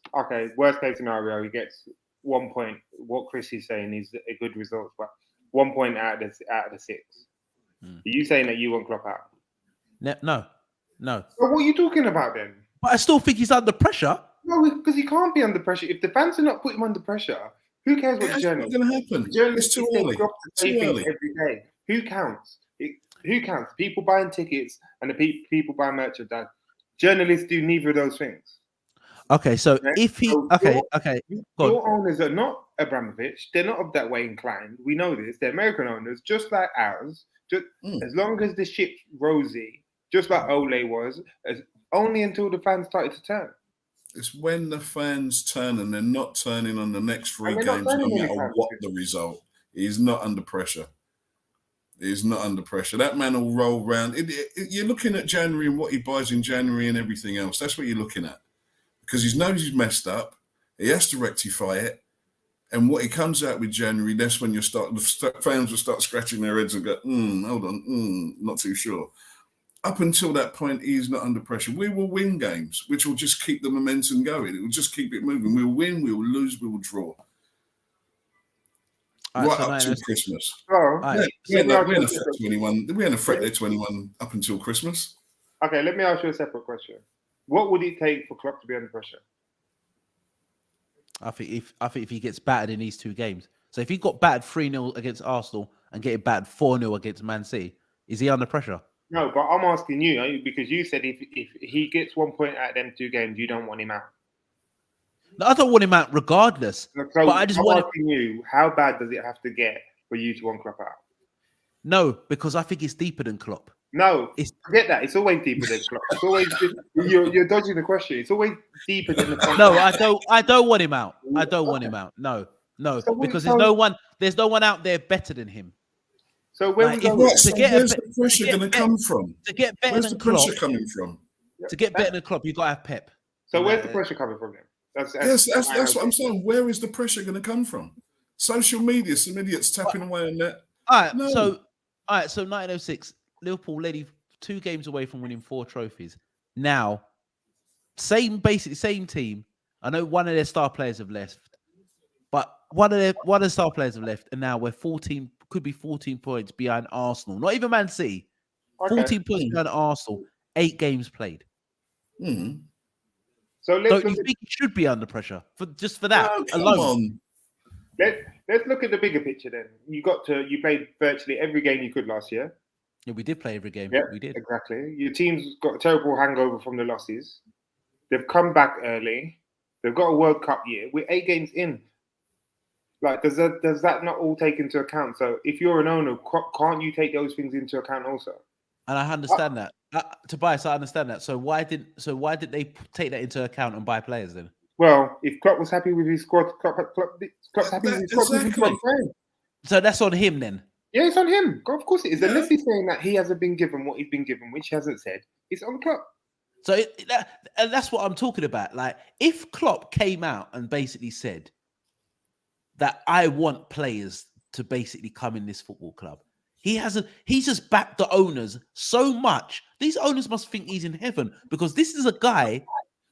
worst case scenario, he gets 1 point. What Chris is saying is a good result, but 1 point out of the 6. Are you saying that you want Klopp out? No. So what are you talking about then? But I still think he's under pressure. No, because he can't be under pressure. If the fans are not putting him under pressure, who cares what the journalists? What's going to happen? Journalists It's too early. Every day. Who counts? Who counts? People buying tickets and the people buying merchandise. Journalists do neither of those things. Okay, so if he your owners are not Abramovich. They're not of that way inclined. We know this. They're American owners, just like ours. As long as the ship's rosy, just like Ole was, only until the fans started to turn. It's when the fans turn, and they're not turning on the next 3 games, no matter what the result. He's not under pressure. He's not under pressure. That man will roll around. You're looking at January and what he buys in January and everything else. That's what you're looking at. Because he knows he's messed up. He has to rectify it. And what he comes out with January, that's when the fans will start scratching their heads and go, hold on, not too sure. Up until that point, he's not under pressure. We will win games, which will just keep the momentum going. It will just keep it moving. We'll win, we will lose, we will draw. Right up to Christmas. We're in a threat there 21 up until Christmas. Okay, let me ask you a separate question. What would it take for Klopp to be under pressure? I think if he gets battered in these 2 games. So if he got battered 3-0 against Arsenal and getting battered 4-0 against Man City, is he under pressure? No, but I'm asking you because you said if he gets 1 point out of them 2 games, you don't want him out. No, I don't want him out regardless. So but I just want asking you, how bad does it have to get for you to want Klopp out? No, because I think it's deeper than Klopp. No, forget that. It's always deeper than Klopp. It's always you're dodging the question. It's always deeper than the Klopp. No, I don't want him out. I don't want him out. No, because there's no one out there better than him. So where's the pressure going to come from? To get better where's than the pressure Klopp, coming from? To get better than Klopp, you got to have Pep. So where's the pressure coming from then? That's what I'm saying. Where is the pressure going to come from? Social media, some idiots tapping away on that. All right, No. so 1906, Liverpool led 2 games away from winning 4 trophies. Now, basically same team. I know one of their star players have left, but one of the star players have left, and now we're 14, could be 14 points behind Arsenal. Not even Man City. 14 points behind Arsenal. 8 games played. Mm. So Don't you think he should be under pressure for that alone? On. Let's look at the bigger picture then. You played virtually every game you could last year. Yeah, we did play every game. Yeah, we did. Exactly. Your team's got a terrible hangover from the losses. They've come back early. They've got a World Cup year. We're 8 games in. Like, does that not all take into account? So if you're an owner, can't you take those things into account also? And I understand that. Tobias, I understand that. So why did they take that into account and buy players then? Well, if Klopp was happy with his squad, Klopp's happy with his squad. Exactly. So that's on him then. Yeah, it's on him. Of course it is. Yeah. Unless he's saying that he hasn't been given what he's been given, which he hasn't said, it's on Klopp. So and that's what I'm talking about. Like, if Klopp came out and basically said that I want players to basically come in this football club, he's just backed the owners so much. These owners must think he's in heaven, because this is a guy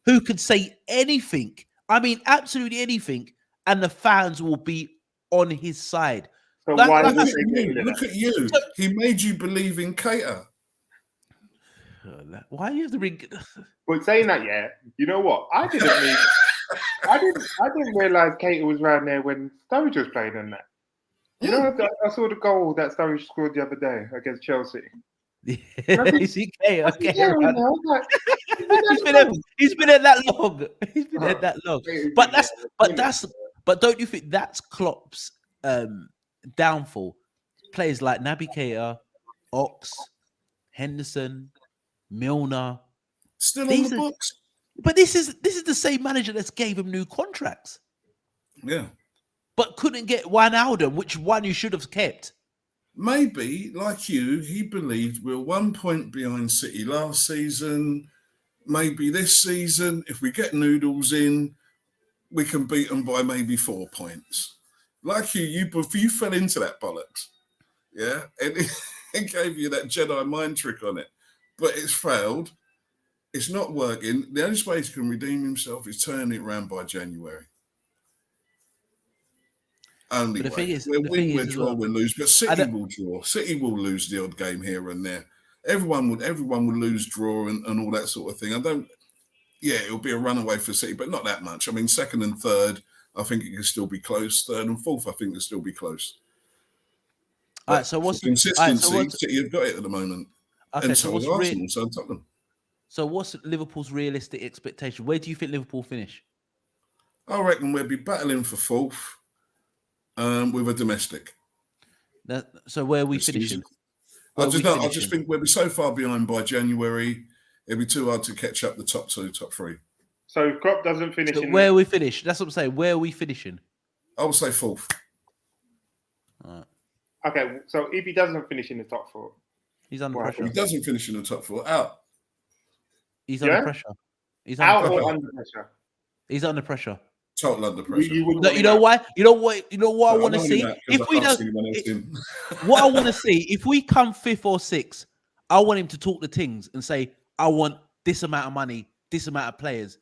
who could say anything. I mean, absolutely anything, and the fans will be on his side. So Look at you. He made you believe in Cater. Why do you have to bring? But saying that, yeah, you know what? I didn't realize Cater was around there when Sturridge was playing in that. You know, I saw the goal that Sturridge scored the other day against Chelsea. Is he Cater? He's been at that long. He's been at that long. But don't you think that's Klopp's downfall? Players like Naby Keita, Ox, Henderson, Milner, still on the books. But this is the same manager that's gave him new contracts. Yeah. But couldn't get Wijnaldum, which one you should have kept. Maybe, like you, he believed we're 1 point behind City last season. Maybe this season, if we get Noodles in, we can beat them by maybe 4 points. Like you fell into that bollocks. Yeah. And it gave you that Jedi mind trick on it. But it's failed. It's not working. The only way he can redeem himself is turning it around by January. Only but the way. thing is, we'll draw, we'll lose. But City will draw. City will lose the odd game here and there. Everyone would lose, draw, and all that sort of thing. It'll be a runaway for City, but not that much. I mean, second and third, I think it can still be close. Third and fourth, I think it'll still be close. All right, so what's consistency? City have got it at the moment. Okay, and so has Arsenal, so Tottenham. So what's Liverpool's realistic expectation? Where do you think Liverpool finish? I reckon we'll be battling for fourth with a domestic. So where are we finishing? I just think we'll be so far behind by January, it'll be too hard to catch up the top 2, top 3. So if Klopp doesn't finish, where we finish? That's what I'm saying. Where are we finishing? I would say fourth. All right. Okay, so if he doesn't finish in the top 4, he's under pressure. If he doesn't finish in the top 4, out. He's under pressure. He's under pressure. Under pressure. He's under pressure. Total under pressure. You know why? You know what I want to see? If we don't, what I want to see, if we come 5th or 6th, I want him to talk the things and say, I want this amount of money, this amount of players.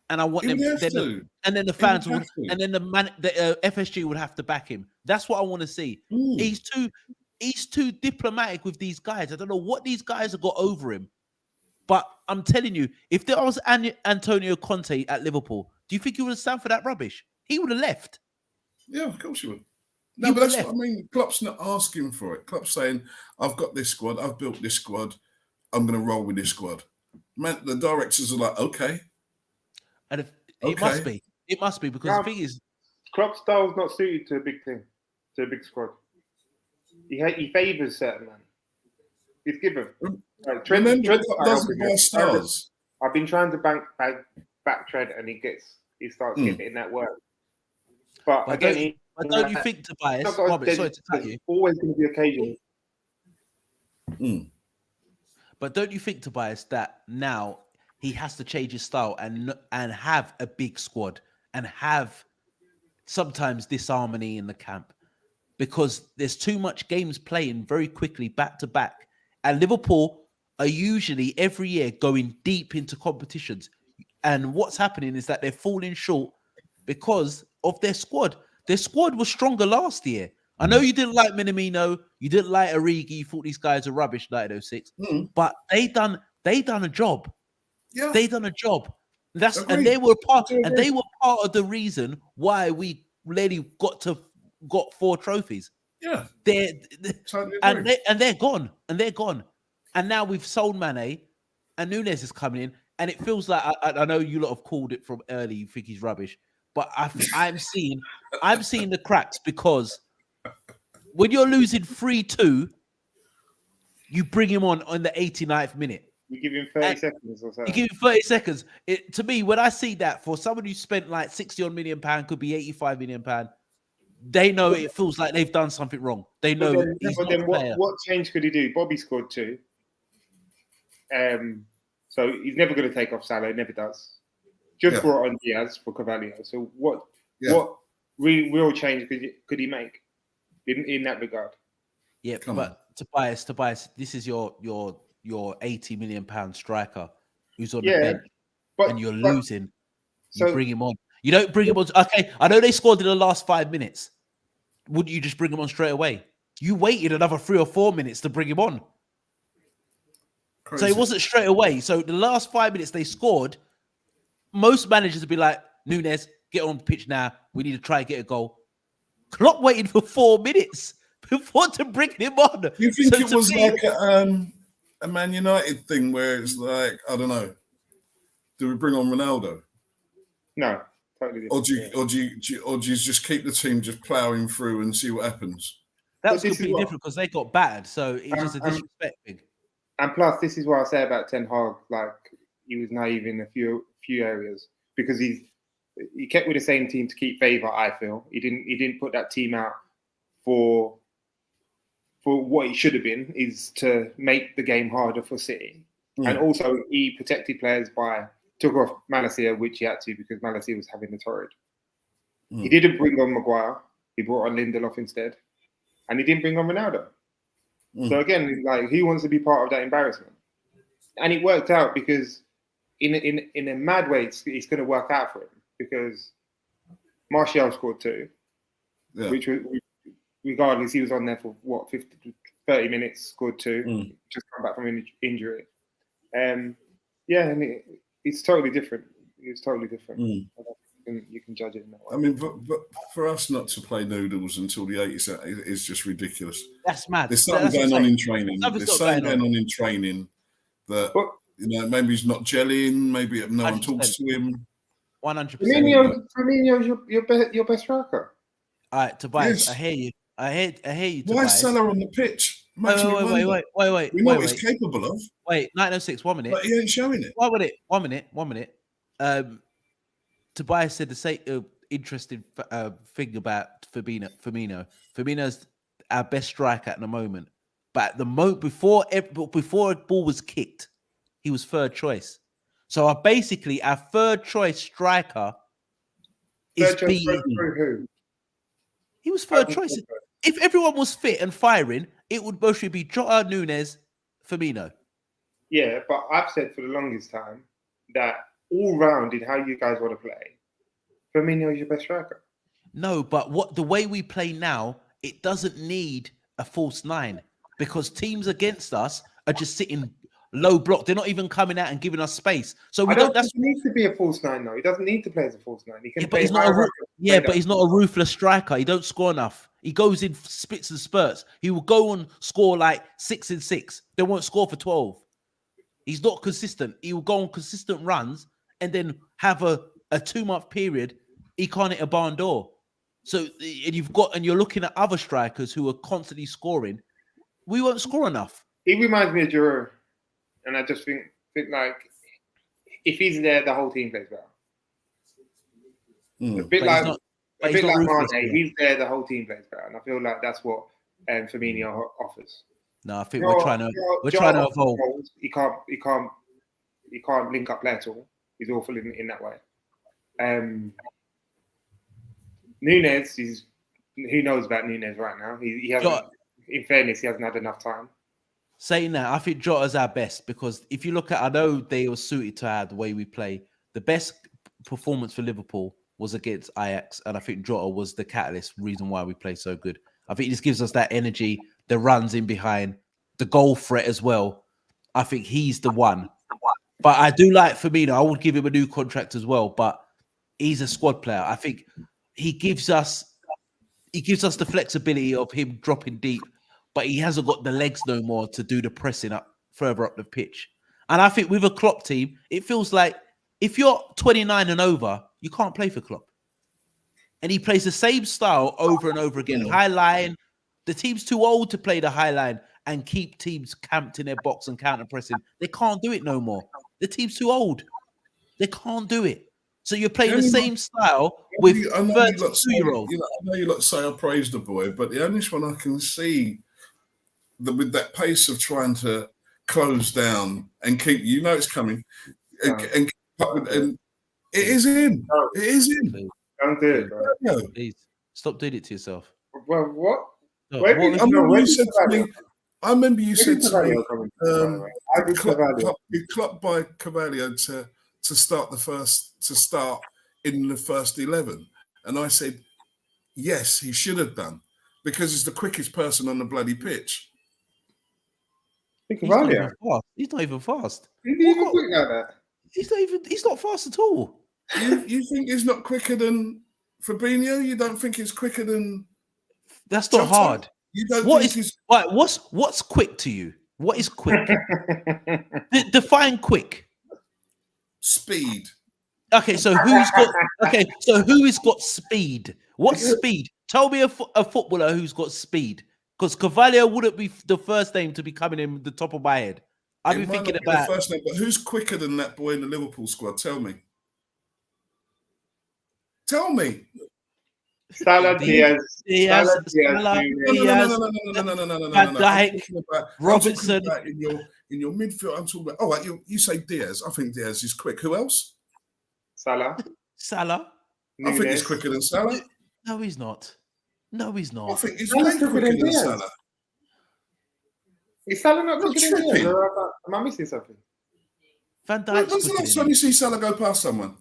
And I want them, and then the fans would, and then the FSG would have to back him. That's what I want to see. He's too diplomatic with these guys. I don't know what these guys have got over him, but I'm telling you, if there was Antonio Conte at Liverpool, do you think he would have stand for that rubbish? He would have left. Yeah, of course he would. No, but that's what I mean. Klopp's not asking for it. Klopp's saying, I've got this squad. I've built this squad. I'm going to roll with this squad. Man, the directors are like, okay. And it must be. It must be, because the thing is, Klopp's style is not suited to a big thing, to a big squad. He favours certain men. He's given. Trent doesn't buy stars. I've been trying to back Trent, and he starts getting that work. But again, don't you think, Tobias? Robert, sorry to cut you. Always going to be occasions. But don't you think, Tobias, that now he has to change his style and have a big squad and have sometimes disharmony in the camp because there's too much games playing very quickly back to back. And Liverpool are usually every year going deep into competitions. And what's happening is that they're falling short because of their squad. Their squad was stronger last year. I know you didn't like Minamino, you didn't like Origi, you thought these guys are rubbish, 1906, but they done a job. Yeah, They done a job. And agreed. they were part of the reason why we really got 4 trophies. Yeah, totally agree. And they're gone. And now we've sold Mane, and Nunes is coming in, and it feels like I know you lot have called it from early. You think he's rubbish, but I'm seeing the cracks because when you're losing 3-2, you bring him on the 89th minute. You give him 30 seconds or so. You give him 30 seconds. To me, when I see that for someone who spent like 60-odd million pound, could be 85 million pound, they know it feels like they've done something wrong. They know he's not a player. What change could he do? Bobby scored 2. So he's never going to take off Salah. He never does. Just brought on Diaz for Carvalho. So what real change could he make in that regard? Yeah, but Tobias, this is your 80 million pound striker who's on the bench, and you're losing. You bring him on. You don't bring him on. Okay, I know they scored in the last 5 minutes. Wouldn't you just bring him on straight away? You waited another 3 or 4 minutes to bring him on. Crazy. So it wasn't straight away. So the last 5 minutes they scored, most managers would be like, Nunes, get on the pitch now. We need to try and get a goal. Klopp waited for 4 minutes before to bring him on. You think it was like a Man United thing where it's like, I don't know, do we bring on Ronaldo? No, totally different. Or do you just keep the team just ploughing through and see what happens? That was completely different because they got battered, so it's just a disrespect thing. And plus, this is what I say about Ten Hag. Like, he was naive in a few areas because he kept with the same team to keep favour. I feel he didn't put that team out for what it should have been, is to make the game harder for City. And also he protected players by took off Malacia, which he had to because Malacia was having the torrid. He didn't bring on Maguire. He brought on Lindelof instead. And he didn't bring on Ronaldo. So again, like, who wants to be part of that embarrassment? And it worked out because in a mad way, it's going to work out for him because Martial scored 2, which was, regardless, he was on there for 30 minutes, scored 2, just come back from an injury. And it's totally different. It's totally different. You can judge it in that way. I mean, but for us not to play noodles until the 80s is just ridiculous. That's mad. There's something going on in training. There's something going on in training that, maybe he's not gelling, maybe no one talks to him. 100%. Firmino's your best striker. All right, Tobias, yes. I hear you. I hear you, Tobias. Why is Salah on the pitch? Wait. We know what he's capable of. Wait, 1906, 1 minute. But he ain't showing it. 1 minute. Tobias said the same interesting thing about Firmino. Firmino's our best striker at the moment. But at the moment, before a ball was kicked, he was third choice. So basically, our third choice striker is beating. He was third choice. If everyone was fit and firing, it would mostly be Jota, Nunes, Firmino. Yeah, but I've said for the longest time that all round in how you guys want to play, Firmino is your best striker. No, but the way we play now, it doesn't need a false 9 because teams against us are just sitting low block. They're not even coming out and giving us space. So we don't. He needs to be a false 9 though. He doesn't need to play as a false 9. He can play. But he's not a ruthless striker. He don't score enough. He goes in spits and spurts. He will go and score like 6 and 6. They won't score for 12. He's not consistent. He will go on consistent runs and then have a 2-month period. He can't hit a barn door. So and you're looking at other strikers who are constantly scoring. We won't score enough. He reminds me of Giroud, and I just think like if he's there, the whole team plays better. A bit like Mane, he's there, the whole team plays better, and I feel like that's what Firmino offers. No, I think we're trying to evolve. He can't link up play at all. He's awful in that way. Nunes, who knows about Nunes right now? He hasn't. In fairness, he hasn't had enough time. Saying that, I think Jota's our best because if you look at, I know they were suited to our the way we play. The best performance for Liverpool was against Ajax, and I think Jota was the catalyst reason why we play so good. I think he just gives us that energy, the runs in behind, the goal threat as well. I think he's the one. But I do like Firmino. I would give him a new contract as well, but he's a squad player. I think he gives us the flexibility of him dropping deep, but he hasn't got the legs no more to do the pressing up further up the pitch. And I think with a Klopp team, it feels like if you're 29 and over, you can't play for Klopp. And he plays the same style over and over again. High line. The team's too old to play the high line and keep teams camped in their box and counter pressing. They can't do it no more. The team's too old. They can't do it. So you're playing the same style with 32-year-olds. I know you lot say I praise the boy, but the only one I can see with that pace of trying to close down and keep, it's coming, and it is him. It is him. Don't do it, bro. Please stop doing it to yourself. Well, what? I remember you said to me, Klopp by Carvalho to start in the first 11, and I said yes, he should have done because he's the quickest person on the bloody pitch. He's not even fast. He's not even fast. He's not fast at all. You think he's not quicker than Fabinho? You don't think he's quicker than? That's not hard. You don't what's quick to you? What is quick? Define quick. Speed. Okay, so who has got speed? What's speed? Tell me a footballer who's got speed. Because Carvalho wouldn't be the first name to be coming in the top of my head. I've been thinking about the first name, but who's quicker than that boy in the Liverpool squad? Tell me. Salah, Diaz, Robertson. In your midfield, I'm talking about. You say Diaz. I think Diaz is quick. Who else? Salah. I think he's quicker than Salah. No, he's not. I think he's way quicker than Salah. Is Salah not quicker than Diaz? Am I missing something? Van Dijk's when's the last time you see Salah go past someone?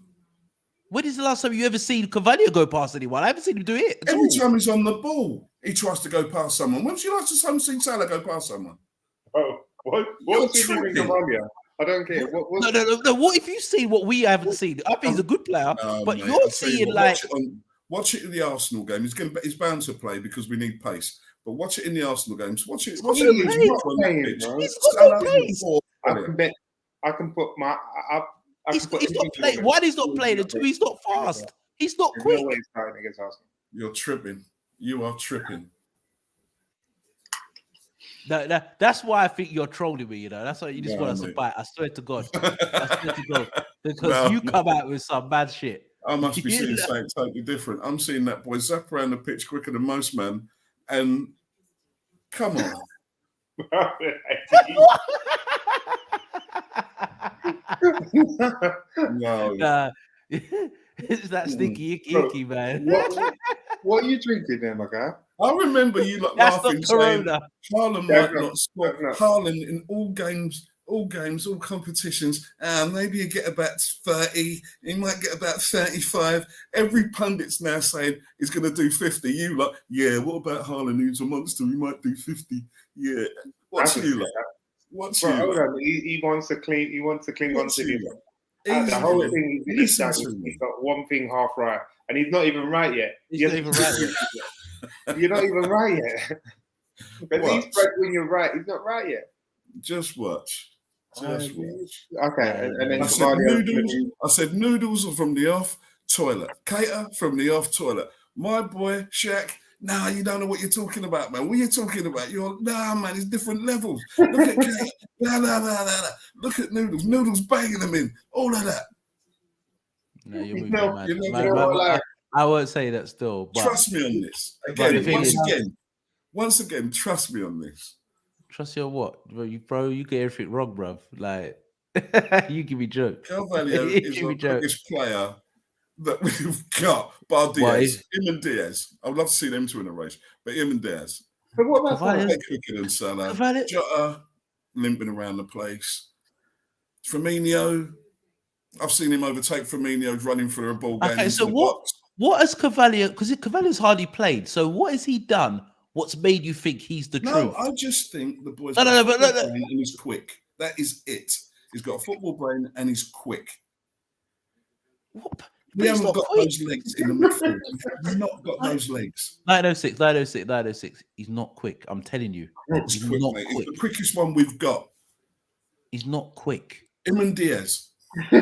When is the last time you ever seen Carvalho go past anyone? I haven't seen him do it. Every time he's on the ball, he tries to go past someone. When's the last time seen Salah go past someone? Oh, what's he doing Carvalho? I don't care. No. What if you've seen what we haven't seen? I think he's a good player, but mate, you're seeing like. Watch it in the Arsenal game. He's bound to play because we need pace. But watch it in the Arsenal games. Watch it. He's got pace. I can put my. He's not playing. One, he's not playing, and two, he's not fast. He's not quick. No way he's starting against Arsenal. You're tripping. You are tripping. That's why I think you're trolling me. That's why you just want us to bite. I swear to God. Because you come out with some bad shit. I must be seeing something totally different. I'm seeing that boy zap around the pitch quicker than most men. And come on. No. It's that stinky icky, man. What are you drinking there, my guy? I remember you laughing saying Haaland might not score. Haaland in all games, all competitions, maybe you get about 30, he might get about 35. Every pundit's now saying he's going to do 50. You like, yeah, what about Haaland? He's a monster, he might do 50. Yeah. What's you like? What's you like? Hold on. He wants to cling on to the whole thing. He's got one thing half right, and he's not even right yet. He's not even right yet. You're not even right yet. But he's right when you're right. He's not right yet. Just watch. Just watch. Okay. And then I said noodles are from the off toilet. Cater from the off toilet. My boy, Shaq, nah, you don't know what you're talking about, man. What are you talking about? Man, it's different levels. Look at Cater. Look at noodles. Noodles banging them in. All of that. No, you're moving mad. I won't say that still. But trust me on this. Once again, trust me on this. Trust your what? Bro, you get everything wrong, bruv. Like, you give me joke. Carvalho is the biggest player that we've got, bar What Diaz, is- him and Diaz. I'd love to see them two in a race, but him and Diaz. But what about Cavallo- Salah? Way quicker than Salah. Cavallo- Jota, limping around the place. Firmino, I've seen him overtake Firmino running through a ball going Okay, into so the what? box. What has Cavallo? Because Cavallo's hardly played. So what has he done? What's made you think he's the No, truth? I just think the boy's No, got no, a no, but football look, brain and he's quick. That is it. He's got a football brain and he's quick. what? We But he's haven't not got quick. those legs in the midfield. We've not got those legs. 906. He's not quick. I'm telling you, He's he's quick, not mate. quick. He's the quickest one we've got. He's not quick. Him and Diaz. No,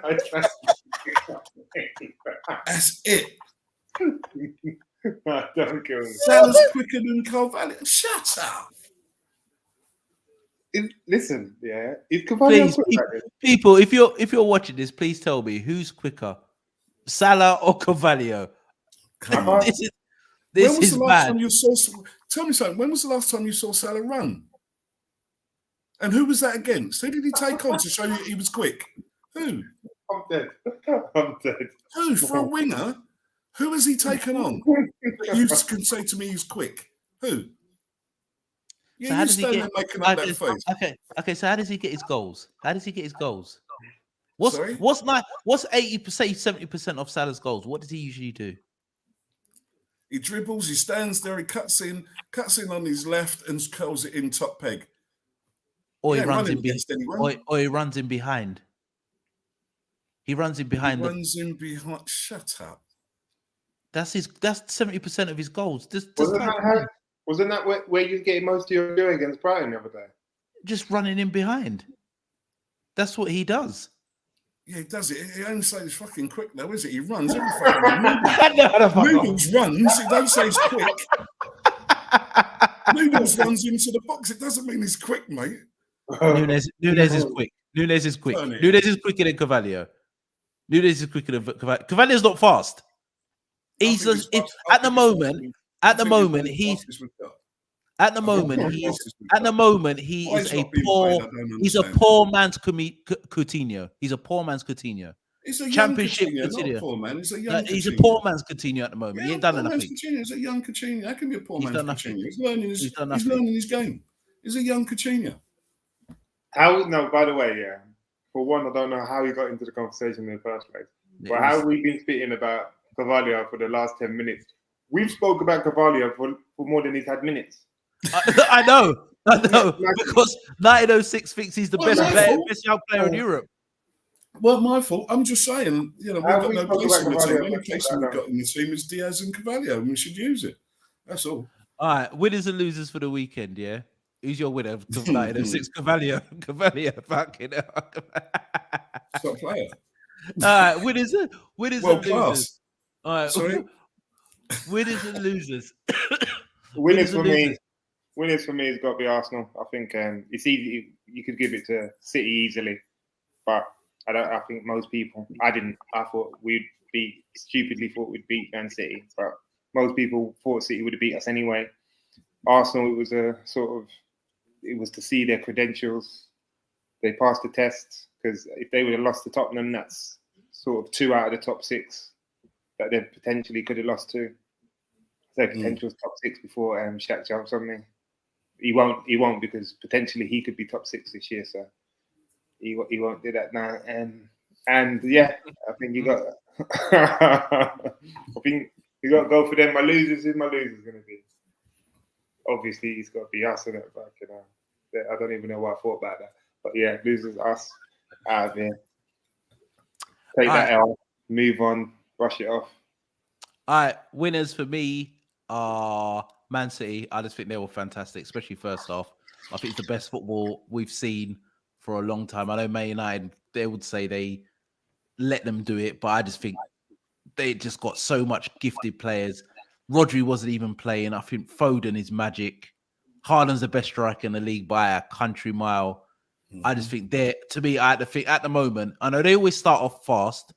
it's That's it. not. Don't kill me. Salah's quicker than Carvalho. Shut up. Listen, yeah. Is Cavallo Please, quick like this? people, if you're watching this, please tell me who's quicker, Salah or Cavallo. Come on. This When was is the last bad. time you saw? Tell me something. When was the last time you saw Salah run? And who was that against? Who did he take on to show you he was quick? Who? I'm dead. I'm dead. Who? For a winger? Who has he taken on? You can say to me he's quick. Who? Yeah, So how you does he stand get? there making up that face. Okay. So how does he get his goals? How does he get his goals? What's Sorry? what's 80%, 70% of Salah's goals? What does he usually do? He dribbles, he stands there, he cuts in on his left and curls it in top peg. Or Yeah, he runs running in against anyone. or he runs in behind. He runs in behind. He runs in behind. Shut up. That's 70% of his goals. Wasn't that where you get most of your doing against Brighton the other day? Just running in behind. That's what he does. Yeah, he does it. He only says he's fucking quick though, is it? He runs every fucking Noodles runs. It don't say he's quick. Noodles runs into the box. It doesn't mean he's quick, mate. Nunez is quick. Nunez is quick. Turn it. Nunez is quicker than Cavallo. Nunez is quicker than Cavallo. Cavallo's not fast. He's I think he's fast. at the moment. At the moment, I he's think he's the fastest at the we've got. moment he's Fastest we've at the got. moment he Why is he's a not being poor. played, I don't He's a understand. poor man's Coutinho. He's a poor man's Coutinho. He's a young Championship Coutinho, not a Coutinho. poor man. He's a young He's a Coutinho. poor man's Coutinho at the moment. Yeah, He ain't done poor man's nothing. Coutinho. He's a young Coutinho. How can be a poor He's man's done nothing. Coutinho? He's learning He's done he's nothing. learning his game. He's a young Coutinho. No, by the way, yeah. For one, I don't know how he got into the conversation in the first place. But how have we been speaking about Cavallo for the last 10 minutes? We've spoke about Cavallo for more than he's had minutes. I know. Because 1906 thinks he's the Well, best young player in Europe. Well, my fault. I'm just saying, we've How got we no talk place in about the team. Cavallo? The only place we've got in the team is Diaz and Cavallo, and we should use it. That's all. All right, winners and losers for the weekend, yeah? Who's your winner? 1906 Cavallo. Fucking hell. Stop playing. All right, winners World and losers. class. All right, Sorry? winners and losers. Winners and for me. losers. Winners for me has got to be Arsenal. I think it's easy. You could give it to City easily, but I think most people. I didn't. I thought stupidly thought we'd beat Man City, but most people thought City would have beat us anyway. Arsenal, it was to see their credentials. They passed the test because if they would have lost to Tottenham, that's sort of 2 out of the top 6 that they potentially could have lost to. Their potential is top 6 before Shaq jumps on me. He won't because potentially he could be top 6 this year, so he won't do that now. And yeah, I think you got. I think you got to go for them. My losers going to be. Obviously, it's got to be us in it, but I don't even know what I thought about that. But yeah, losers us out of here. Take that L, move on, brush it off. All right, winners for me are Man City. I just think they were fantastic, especially first half. I think it's the best football we've seen for a long time. I know Man United, they would say they let them do it, but I just think they just got so much gifted players. Rodri wasn't even playing. I think Foden is magic. Haaland's the best striker in the league by a country mile. I just think at the moment, I know they always start off fast,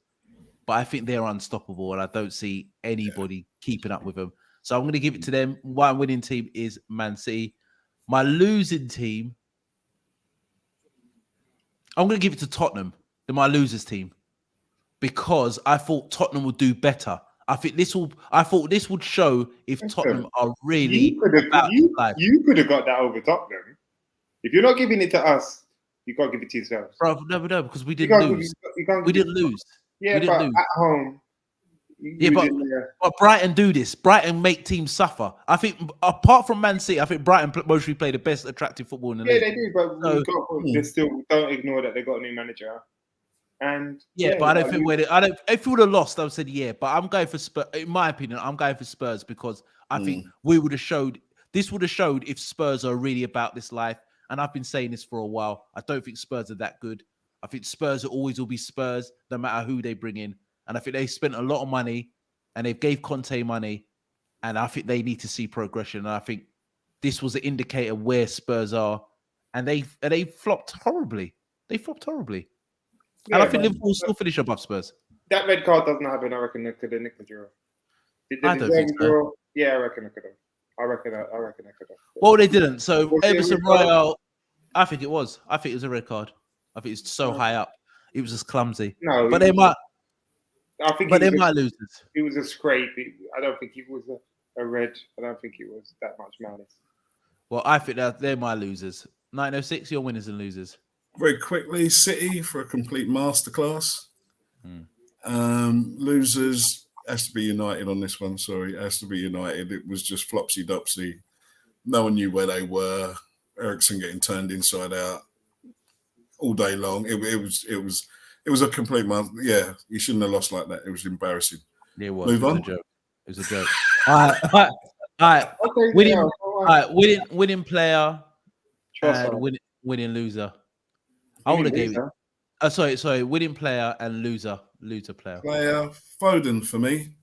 but I think they're unstoppable, and I don't see anybody keeping up with them. So I'm going to give it to them. My winning team is Man City. My losing team, I'm going to give it to Tottenham. They're my losers team. because I thought Tottenham would do better. I thought this would show if Tottenham are really about this life. You could have got that over Tottenham. If you're not giving it to us, you can't give it to yourselves. Bro, no, because we didn't lose. We didn't lose. Yeah, we but didn't lose. at home. But Brighton do this. Brighton make teams suffer. I think apart from Man City, I think Brighton mostly play the best attractive football in the league. Yeah, they do, but they still don't ignore that they got a new manager. And but I don't think if we would have lost, I would have said but I'm going for Spurs. In my opinion, I'm going for Spurs because I think we would have showed if Spurs are really about this life. And I've been saying this for a while. I don't think Spurs are that good. I think Spurs always will be Spurs, no matter who they bring in. And I think they spent a lot of money, and they gave Conte money, and I think they need to see progression. And I think this was an indicator where Spurs are, and they flopped horribly. And I think Liverpool still finish above Spurs. That red card doesn't happen. I reckon they could have nicked the draw. I don't think so. Yeah, I reckon they could have. I reckon they could have. Well, they didn't. So Emerson Royale, I think it was. I think it was a red card. I think it's so high up. It was just clumsy. No, but they might. I think. But they might lose it. It was a scrape. I don't think it was a red. I don't think it was that much malice. Well, I think that they're my losers. 906, your winners and losers. Very quickly, City for a complete masterclass. Losers has to be United on this one. Sorry, it has to be United. It was just flopsy dopsy. No one knew where they were. Eriksen getting turned inside out all day long. It was a complete month. Yeah, you shouldn't have lost like that. It was embarrassing. Yeah, it was. Move on. It was a joke. All right. Okay, winning player and winning loser. I would have gave it. Sorry. Winning player and loser player. Player Foden for me.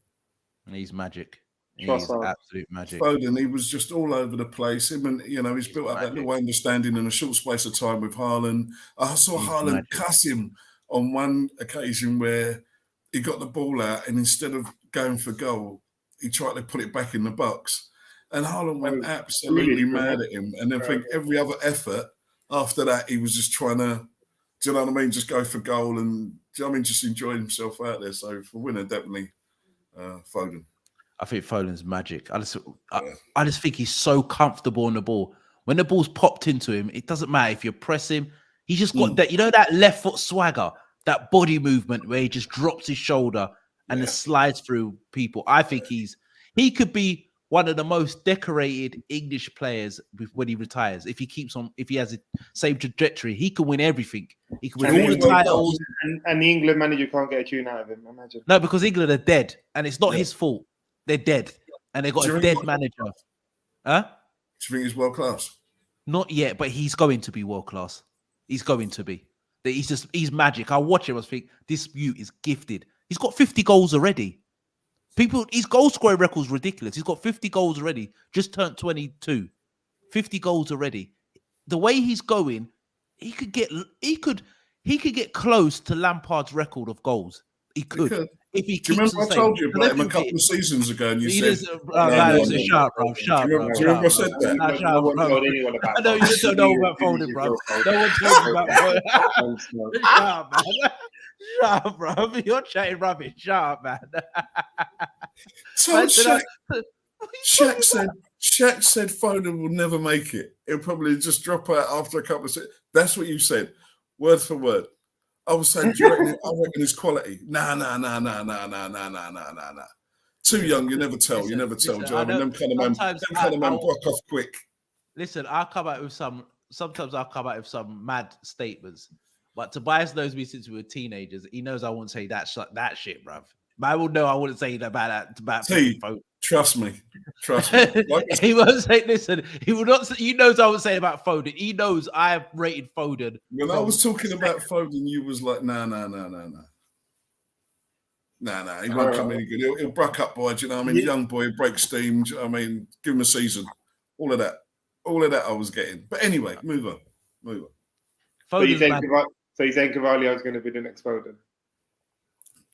And he's magic. He's absolute magic. Foden, he was just all over the place. Him and he's built up that little understanding in a short space of time with Haaland. I saw Haaland cuss him on one occasion where he got the ball out and instead of going for goal, he tried to put it back in the box. And Haaland went absolutely mad at him. And then I think every other effort after that, he was just trying to, do you know what I mean? Just go for goal and, do you know what I mean? Just enjoying himself out there. So for winner, definitely Foden. I think Foden's magic. I just think he's so comfortable on the ball. When the ball's popped into him, it doesn't matter if you press him. He's just got that, that left foot swagger, that body movement where he just drops his shoulder and then slides through people. I think he could be one of the most decorated English players when he retires. If he has the same trajectory, he can win everything. He can win all the titles. And the England manager can't get a tune out of him, imagine. No, because England are dead, and it's not his fault. They're dead, and they've got a dead manager. Huh? Do you think he's world class? Not yet, but he's going to be world class. He's going to be. He's magic. I watch him. I think this youth is gifted. He's got 50 goals already. His goal scoring record's ridiculous. He's got 50 goals already. Just turned 22. 50 goals already. The way he's going, he could get close to Lampard's record of goals. He could. If he do you remember I told you about him a couple of seasons ago and you said... Shut up, bro. Do you remember I said that? No one told anyone about that. No, you just don't know about Foden, bro. No one told you about Foden. Shut up, man. Shut up, bro. You're chatting rubbish. Shut up, man. So Shaq said Foden will never make it. He'll probably just drop out after a couple of seconds. That's what you said, word for word. I was saying, I reckon his quality. Nah. Too young, you never tell. You never tell, Joe. I mean, them kind of men block off quick. Listen, sometimes I'll come out with some mad statements. But Tobias knows me since we were teenagers. He knows I won't say that shit, bruv. I will know I wouldn't say that about Foden. Trust me. He won't say. Listen, he will not. He knows I would say about Foden. He knows I have rated Foden. When I was talking about Foden, you was like, nah. He won't come any good. He'll bruck up, boy. Do you know what I mean? Young boy, break steam. Do you know what I mean? Give him a season. All of that I was getting. But anyway, move on. So you think Carvalho is going to be the next Foden?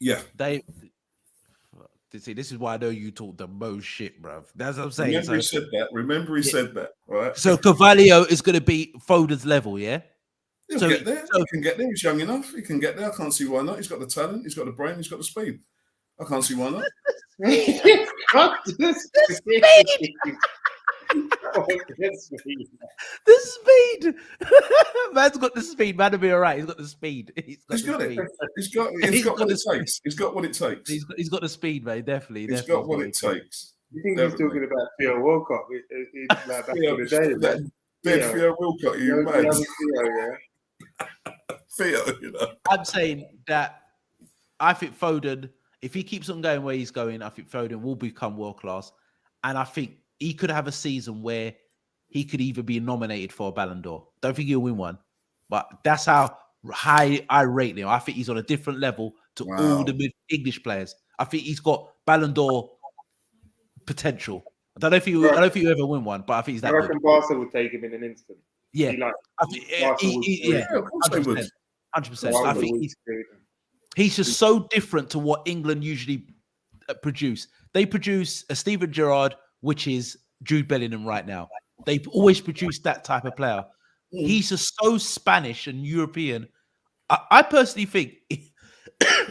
Yeah. See, this is why I know you talk the most shit, bruv. That's what I'm saying. Remember he said that, right? So Carvalho is going to be Foden's level, yeah? He'll get there. He can get there. He's young enough. He can get there. I can't see why not. He's got the talent. He's got the brain. He's got the speed. I can't see why not. The speed. Man's got the speed. Man will be all right. He's got the speed. He's got it. He's got what it takes. He's got what it takes. He's got the speed, mate. Definitely. He's got what it takes. You think he's talking about Theo Walcott? It's like back in the day. Dead Theo Walcott, you mad? Theo, you know. I'm saying that I think Foden, if he keeps on going where he's going, I think Foden will become world class. And I think he could have a season where he could even be nominated for a Ballon d'Or. Don't think he'll win one, but that's how high I rate him. I think he's on a different level to all the English players. I think he's got Ballon d'Or potential. I don't know if you ever win one, but I think he's that. I reckon Barca would take him in an instant. Yeah, of course they would. 100%. I think he's just so different to what England usually produce. They produce a Steven Gerrard, which is Jude Bellingham right now. They always produce that type of player. He's just so Spanish and European. I personally think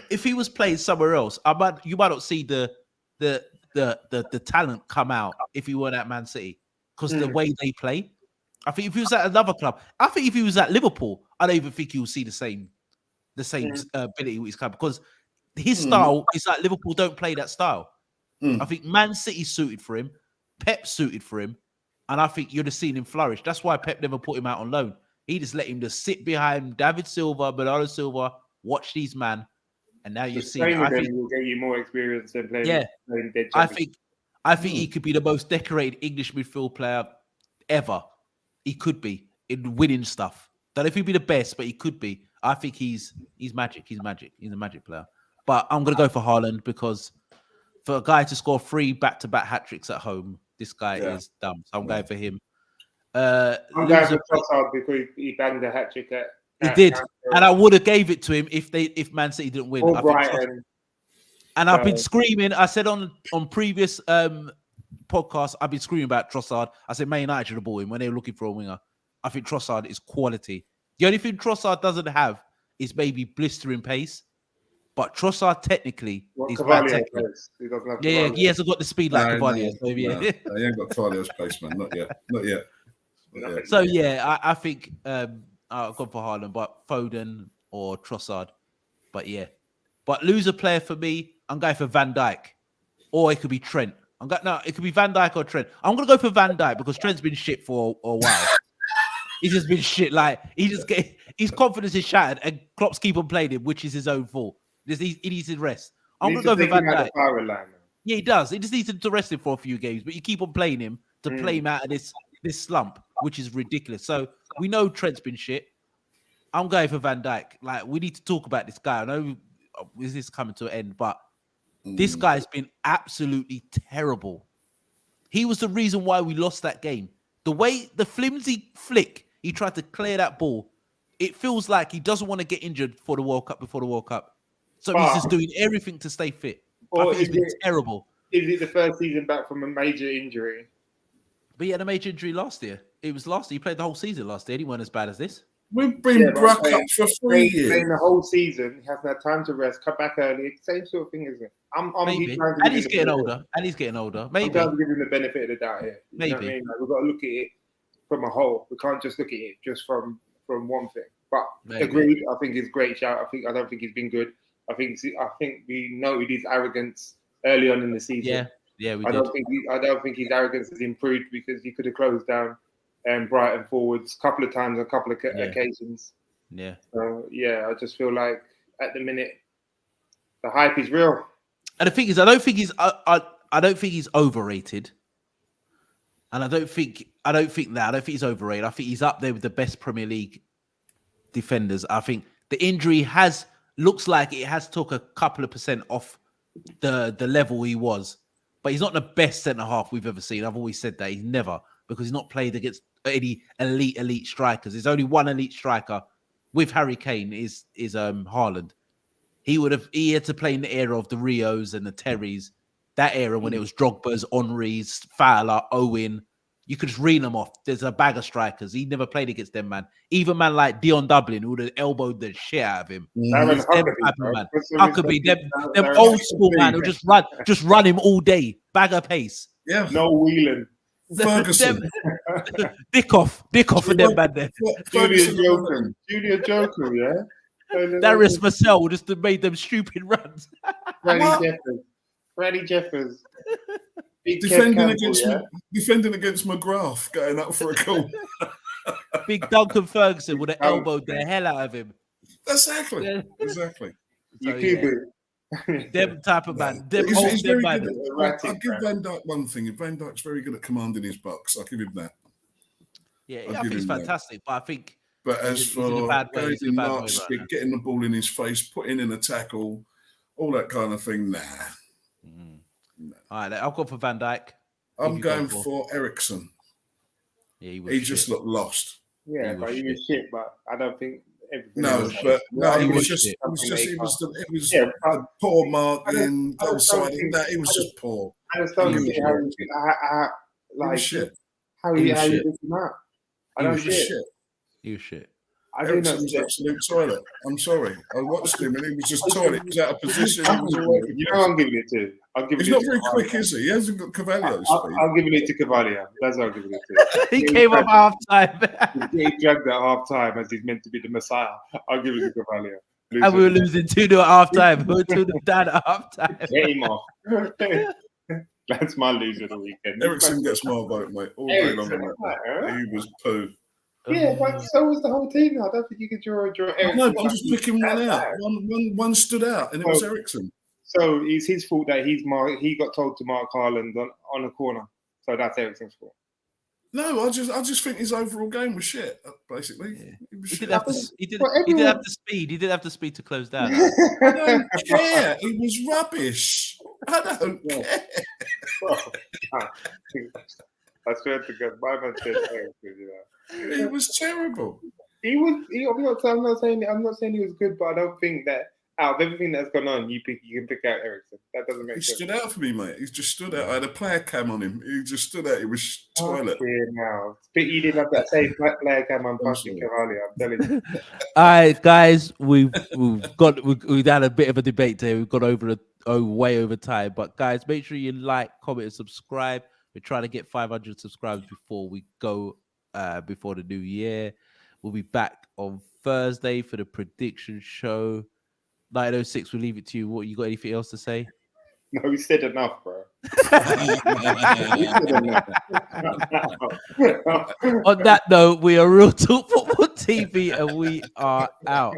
if he was playing somewhere else, you might not see the talent come out if he weren't at Man City because the way they play. I think if he was at another club, I think if he was at Liverpool, I don't even think you'll see the same ability with his club because his style is like Liverpool don't play that style. I think Man City suited for him, Pep suited for him, and I think you'd have seen him flourish. That's why Pep never put him out on loan. He just let him just sit behind David Silva, Bernardo Silva, watch these man, and now you see. I think will get you more experience than playing. Yeah, playing dead I think he could be the most decorated English midfield player ever. He could be in winning stuff. Don't know if he'd be the best, but he could be. I think he's magic. He's magic. He's a magic player. But I'm gonna go for Haaland because for a guy to score 3 back-to-back hat tricks at home, this guy is dumb. So I'm going for him. I'm going for Trossard because he banged a hat trick at. He did, and I would have gave it to him if Man City didn't win. Or Brighton. And I've been screaming. I said on previous podcasts, I've been screaming about Trossard. I said Man United should have bought him when they were looking for a winger. I think Trossard is quality. The only thing Trossard doesn't have is maybe blistering pace, but Trossard technically is bad technically. He hasn't got the speed like Cavalier. He ain't got Cavalier's pace, man. Not yet. So I think I've gone for Haaland, but Foden or Trossard. But loser player for me, I'm going for Van Dijk, or it could be Trent. It could be Van Dijk or Trent. I'm gonna go for Van Dijk because Trent's been shit for a while. He's just been shit. Like his confidence is shattered, and Klopp's keep on playing him, which is his own fault. He needs his rest. I'm gonna go for Van Dijk. Yeah, he does. He just needs to rest him for a few games, but you keep on playing him to play him out of this slump, which is ridiculous. So we know Trent's been shit. I'm going for Van Dijk. Like we need to talk about this guy. I know this is coming to an end, but this guy's been absolutely terrible. He was the reason why we lost that game. The flimsy flick he tried to clear that ball, it feels like he doesn't want to get injured for the World Cup before the World Cup. So he's just doing everything to stay fit. I think he's been terrible. Is it the first season back from a major injury? But he had a major injury last year. It was last year. He played the whole season last year. He weren't as bad as this. We've been broke up for 3 years. Playing the whole season, he hasn't had time to rest, cut back early. Same sort of thing, isn't it? And he's getting older. Maybe. I'm trying to give him the benefit of the doubt here. Maybe. You know what I mean? Like, we've got to look at it from a whole. We can't just look at it just from one thing. But agreed, I think it's a great shout. I don't think he's been good. I think we noted his arrogance early on in the season. Yeah, we I did. I don't think his arrogance has improved because he could have closed down Brighton forwards a couple of times, a couple of occasions. Yeah. So I just feel like at the minute the hype is real. And the thing is, I don't think he's overrated. And I don't think he's overrated. I think he's up there with the best Premier League defenders. I think the injury looks like it has took a couple of % off the level he was. But he's not the best centre half we've ever seen. I've always said that. He's never, because he's not played against any elite strikers. There's only one elite striker with Harry Kane is Haaland. He had to play in the era of the Rios and the Terrys, that era when it was Drogba's, Henry's, Fowler, Owen, You could just reel them off. There's a bag of strikers. He never played against them, man. Even man like Dion Dublin, who would have elbowed the shit out of him. Darren It's them Huckabee, type bro. of man. Put some Huckabee, respect them on Darren old Huckabee. school man who just run him all day. Bag of pace. Yeah. No wheeling. Ferguson. Dick off for them man there. Julia Ferguson. Joker. Julia Joker, yeah? Darius Marcel just made them stupid runs. Freddie Jeffers. Big Kev Defending Campbell, against McGrath, going up for a goal. Big Duncan Ferguson would have elbowed the hell out of him. Exactly. Yeah. Exactly. You So, keep yeah. it. Them type of man. Them He's old very them good man. I'll give Van Dijk one thing. Van Dijk's very good at commanding his box. I'll give him that. Yeah, I'll I think give it's him that. fantastic, but I think But as he's in a for bad way. going He's in a bad way nuts, right now. getting the ball in his face, putting in a tackle, all that kind of thing, nah. All right, I'll go for Van Dijk. I'm you go going for? for Ericsson. Yeah, he was He shit. just looked lost. Yeah, He but was he was shit, but I don't think everything No, was but no, He it was was just, shit. it was Yeah, a poor marking, I goal just side. don't think- No, it was just poor. I just don't He see was how shit. you He was like shit. how He you was how you shit. lift him out. I He don't was see just it. shit. He was shit. I do not Ericsson was see it. absolute toilet. I'm sorry. I watched him and he was just toilet. He was out of position. He was all over the You know, place. I'm giving it to. I'm giving He's it not to very Cavalier. quick, is he? He hasn't got Cavallier's speed. I'm giving it to Cavalier. That's what I'm giving it to. He came up half time. He dragged at half time as he's meant to be the Messiah. I'll give it to Cavalier. And we were losing 2-0 at half time. We were 2-0 down at half time. Get him off. That's my loser of the weekend. Ericsson gets my vote, mate. All day long. Ericsson, on right, that. huh? He was poo. Yeah, but so was the whole team. I don't think you could draw Ericsson. No, but I'm just picking one That's out. bad. One stood out, and it was Ericsson. So it's his fault that he got told to mark Haaland on a corner. So that's Ericsson's fault. No, I just think his overall game was shit. Basically, Yeah. It was He shit. didn't have the, he didn't have the speed. He didn't have the speed to close down. I don't care. He was rubbish. I don't care. I swear to God, my man said Ericsson. You know. He was terrible. I'm not saying he was good, but I don't think that out of everything that's gone on, you can pick out Ericsson. That doesn't make He sense. stood out for me, mate. He just stood out. I had a player cam on him. He just stood out. He was toilet. Now, but he didn't have that same player cam on fucking sorry. Cavalier. I'm telling you. All right, guys, we've had a bit of a debate today. We've gone way over time, but guys, make sure you like, comment, and subscribe. We're trying to get 500 subscribers before we go before the new year. We'll be back on Thursday for the prediction show. 906, we'll leave it to you. What, you got anything else to say? No, he said enough, bro. On that note, we are Real Talk Football TV and we are out.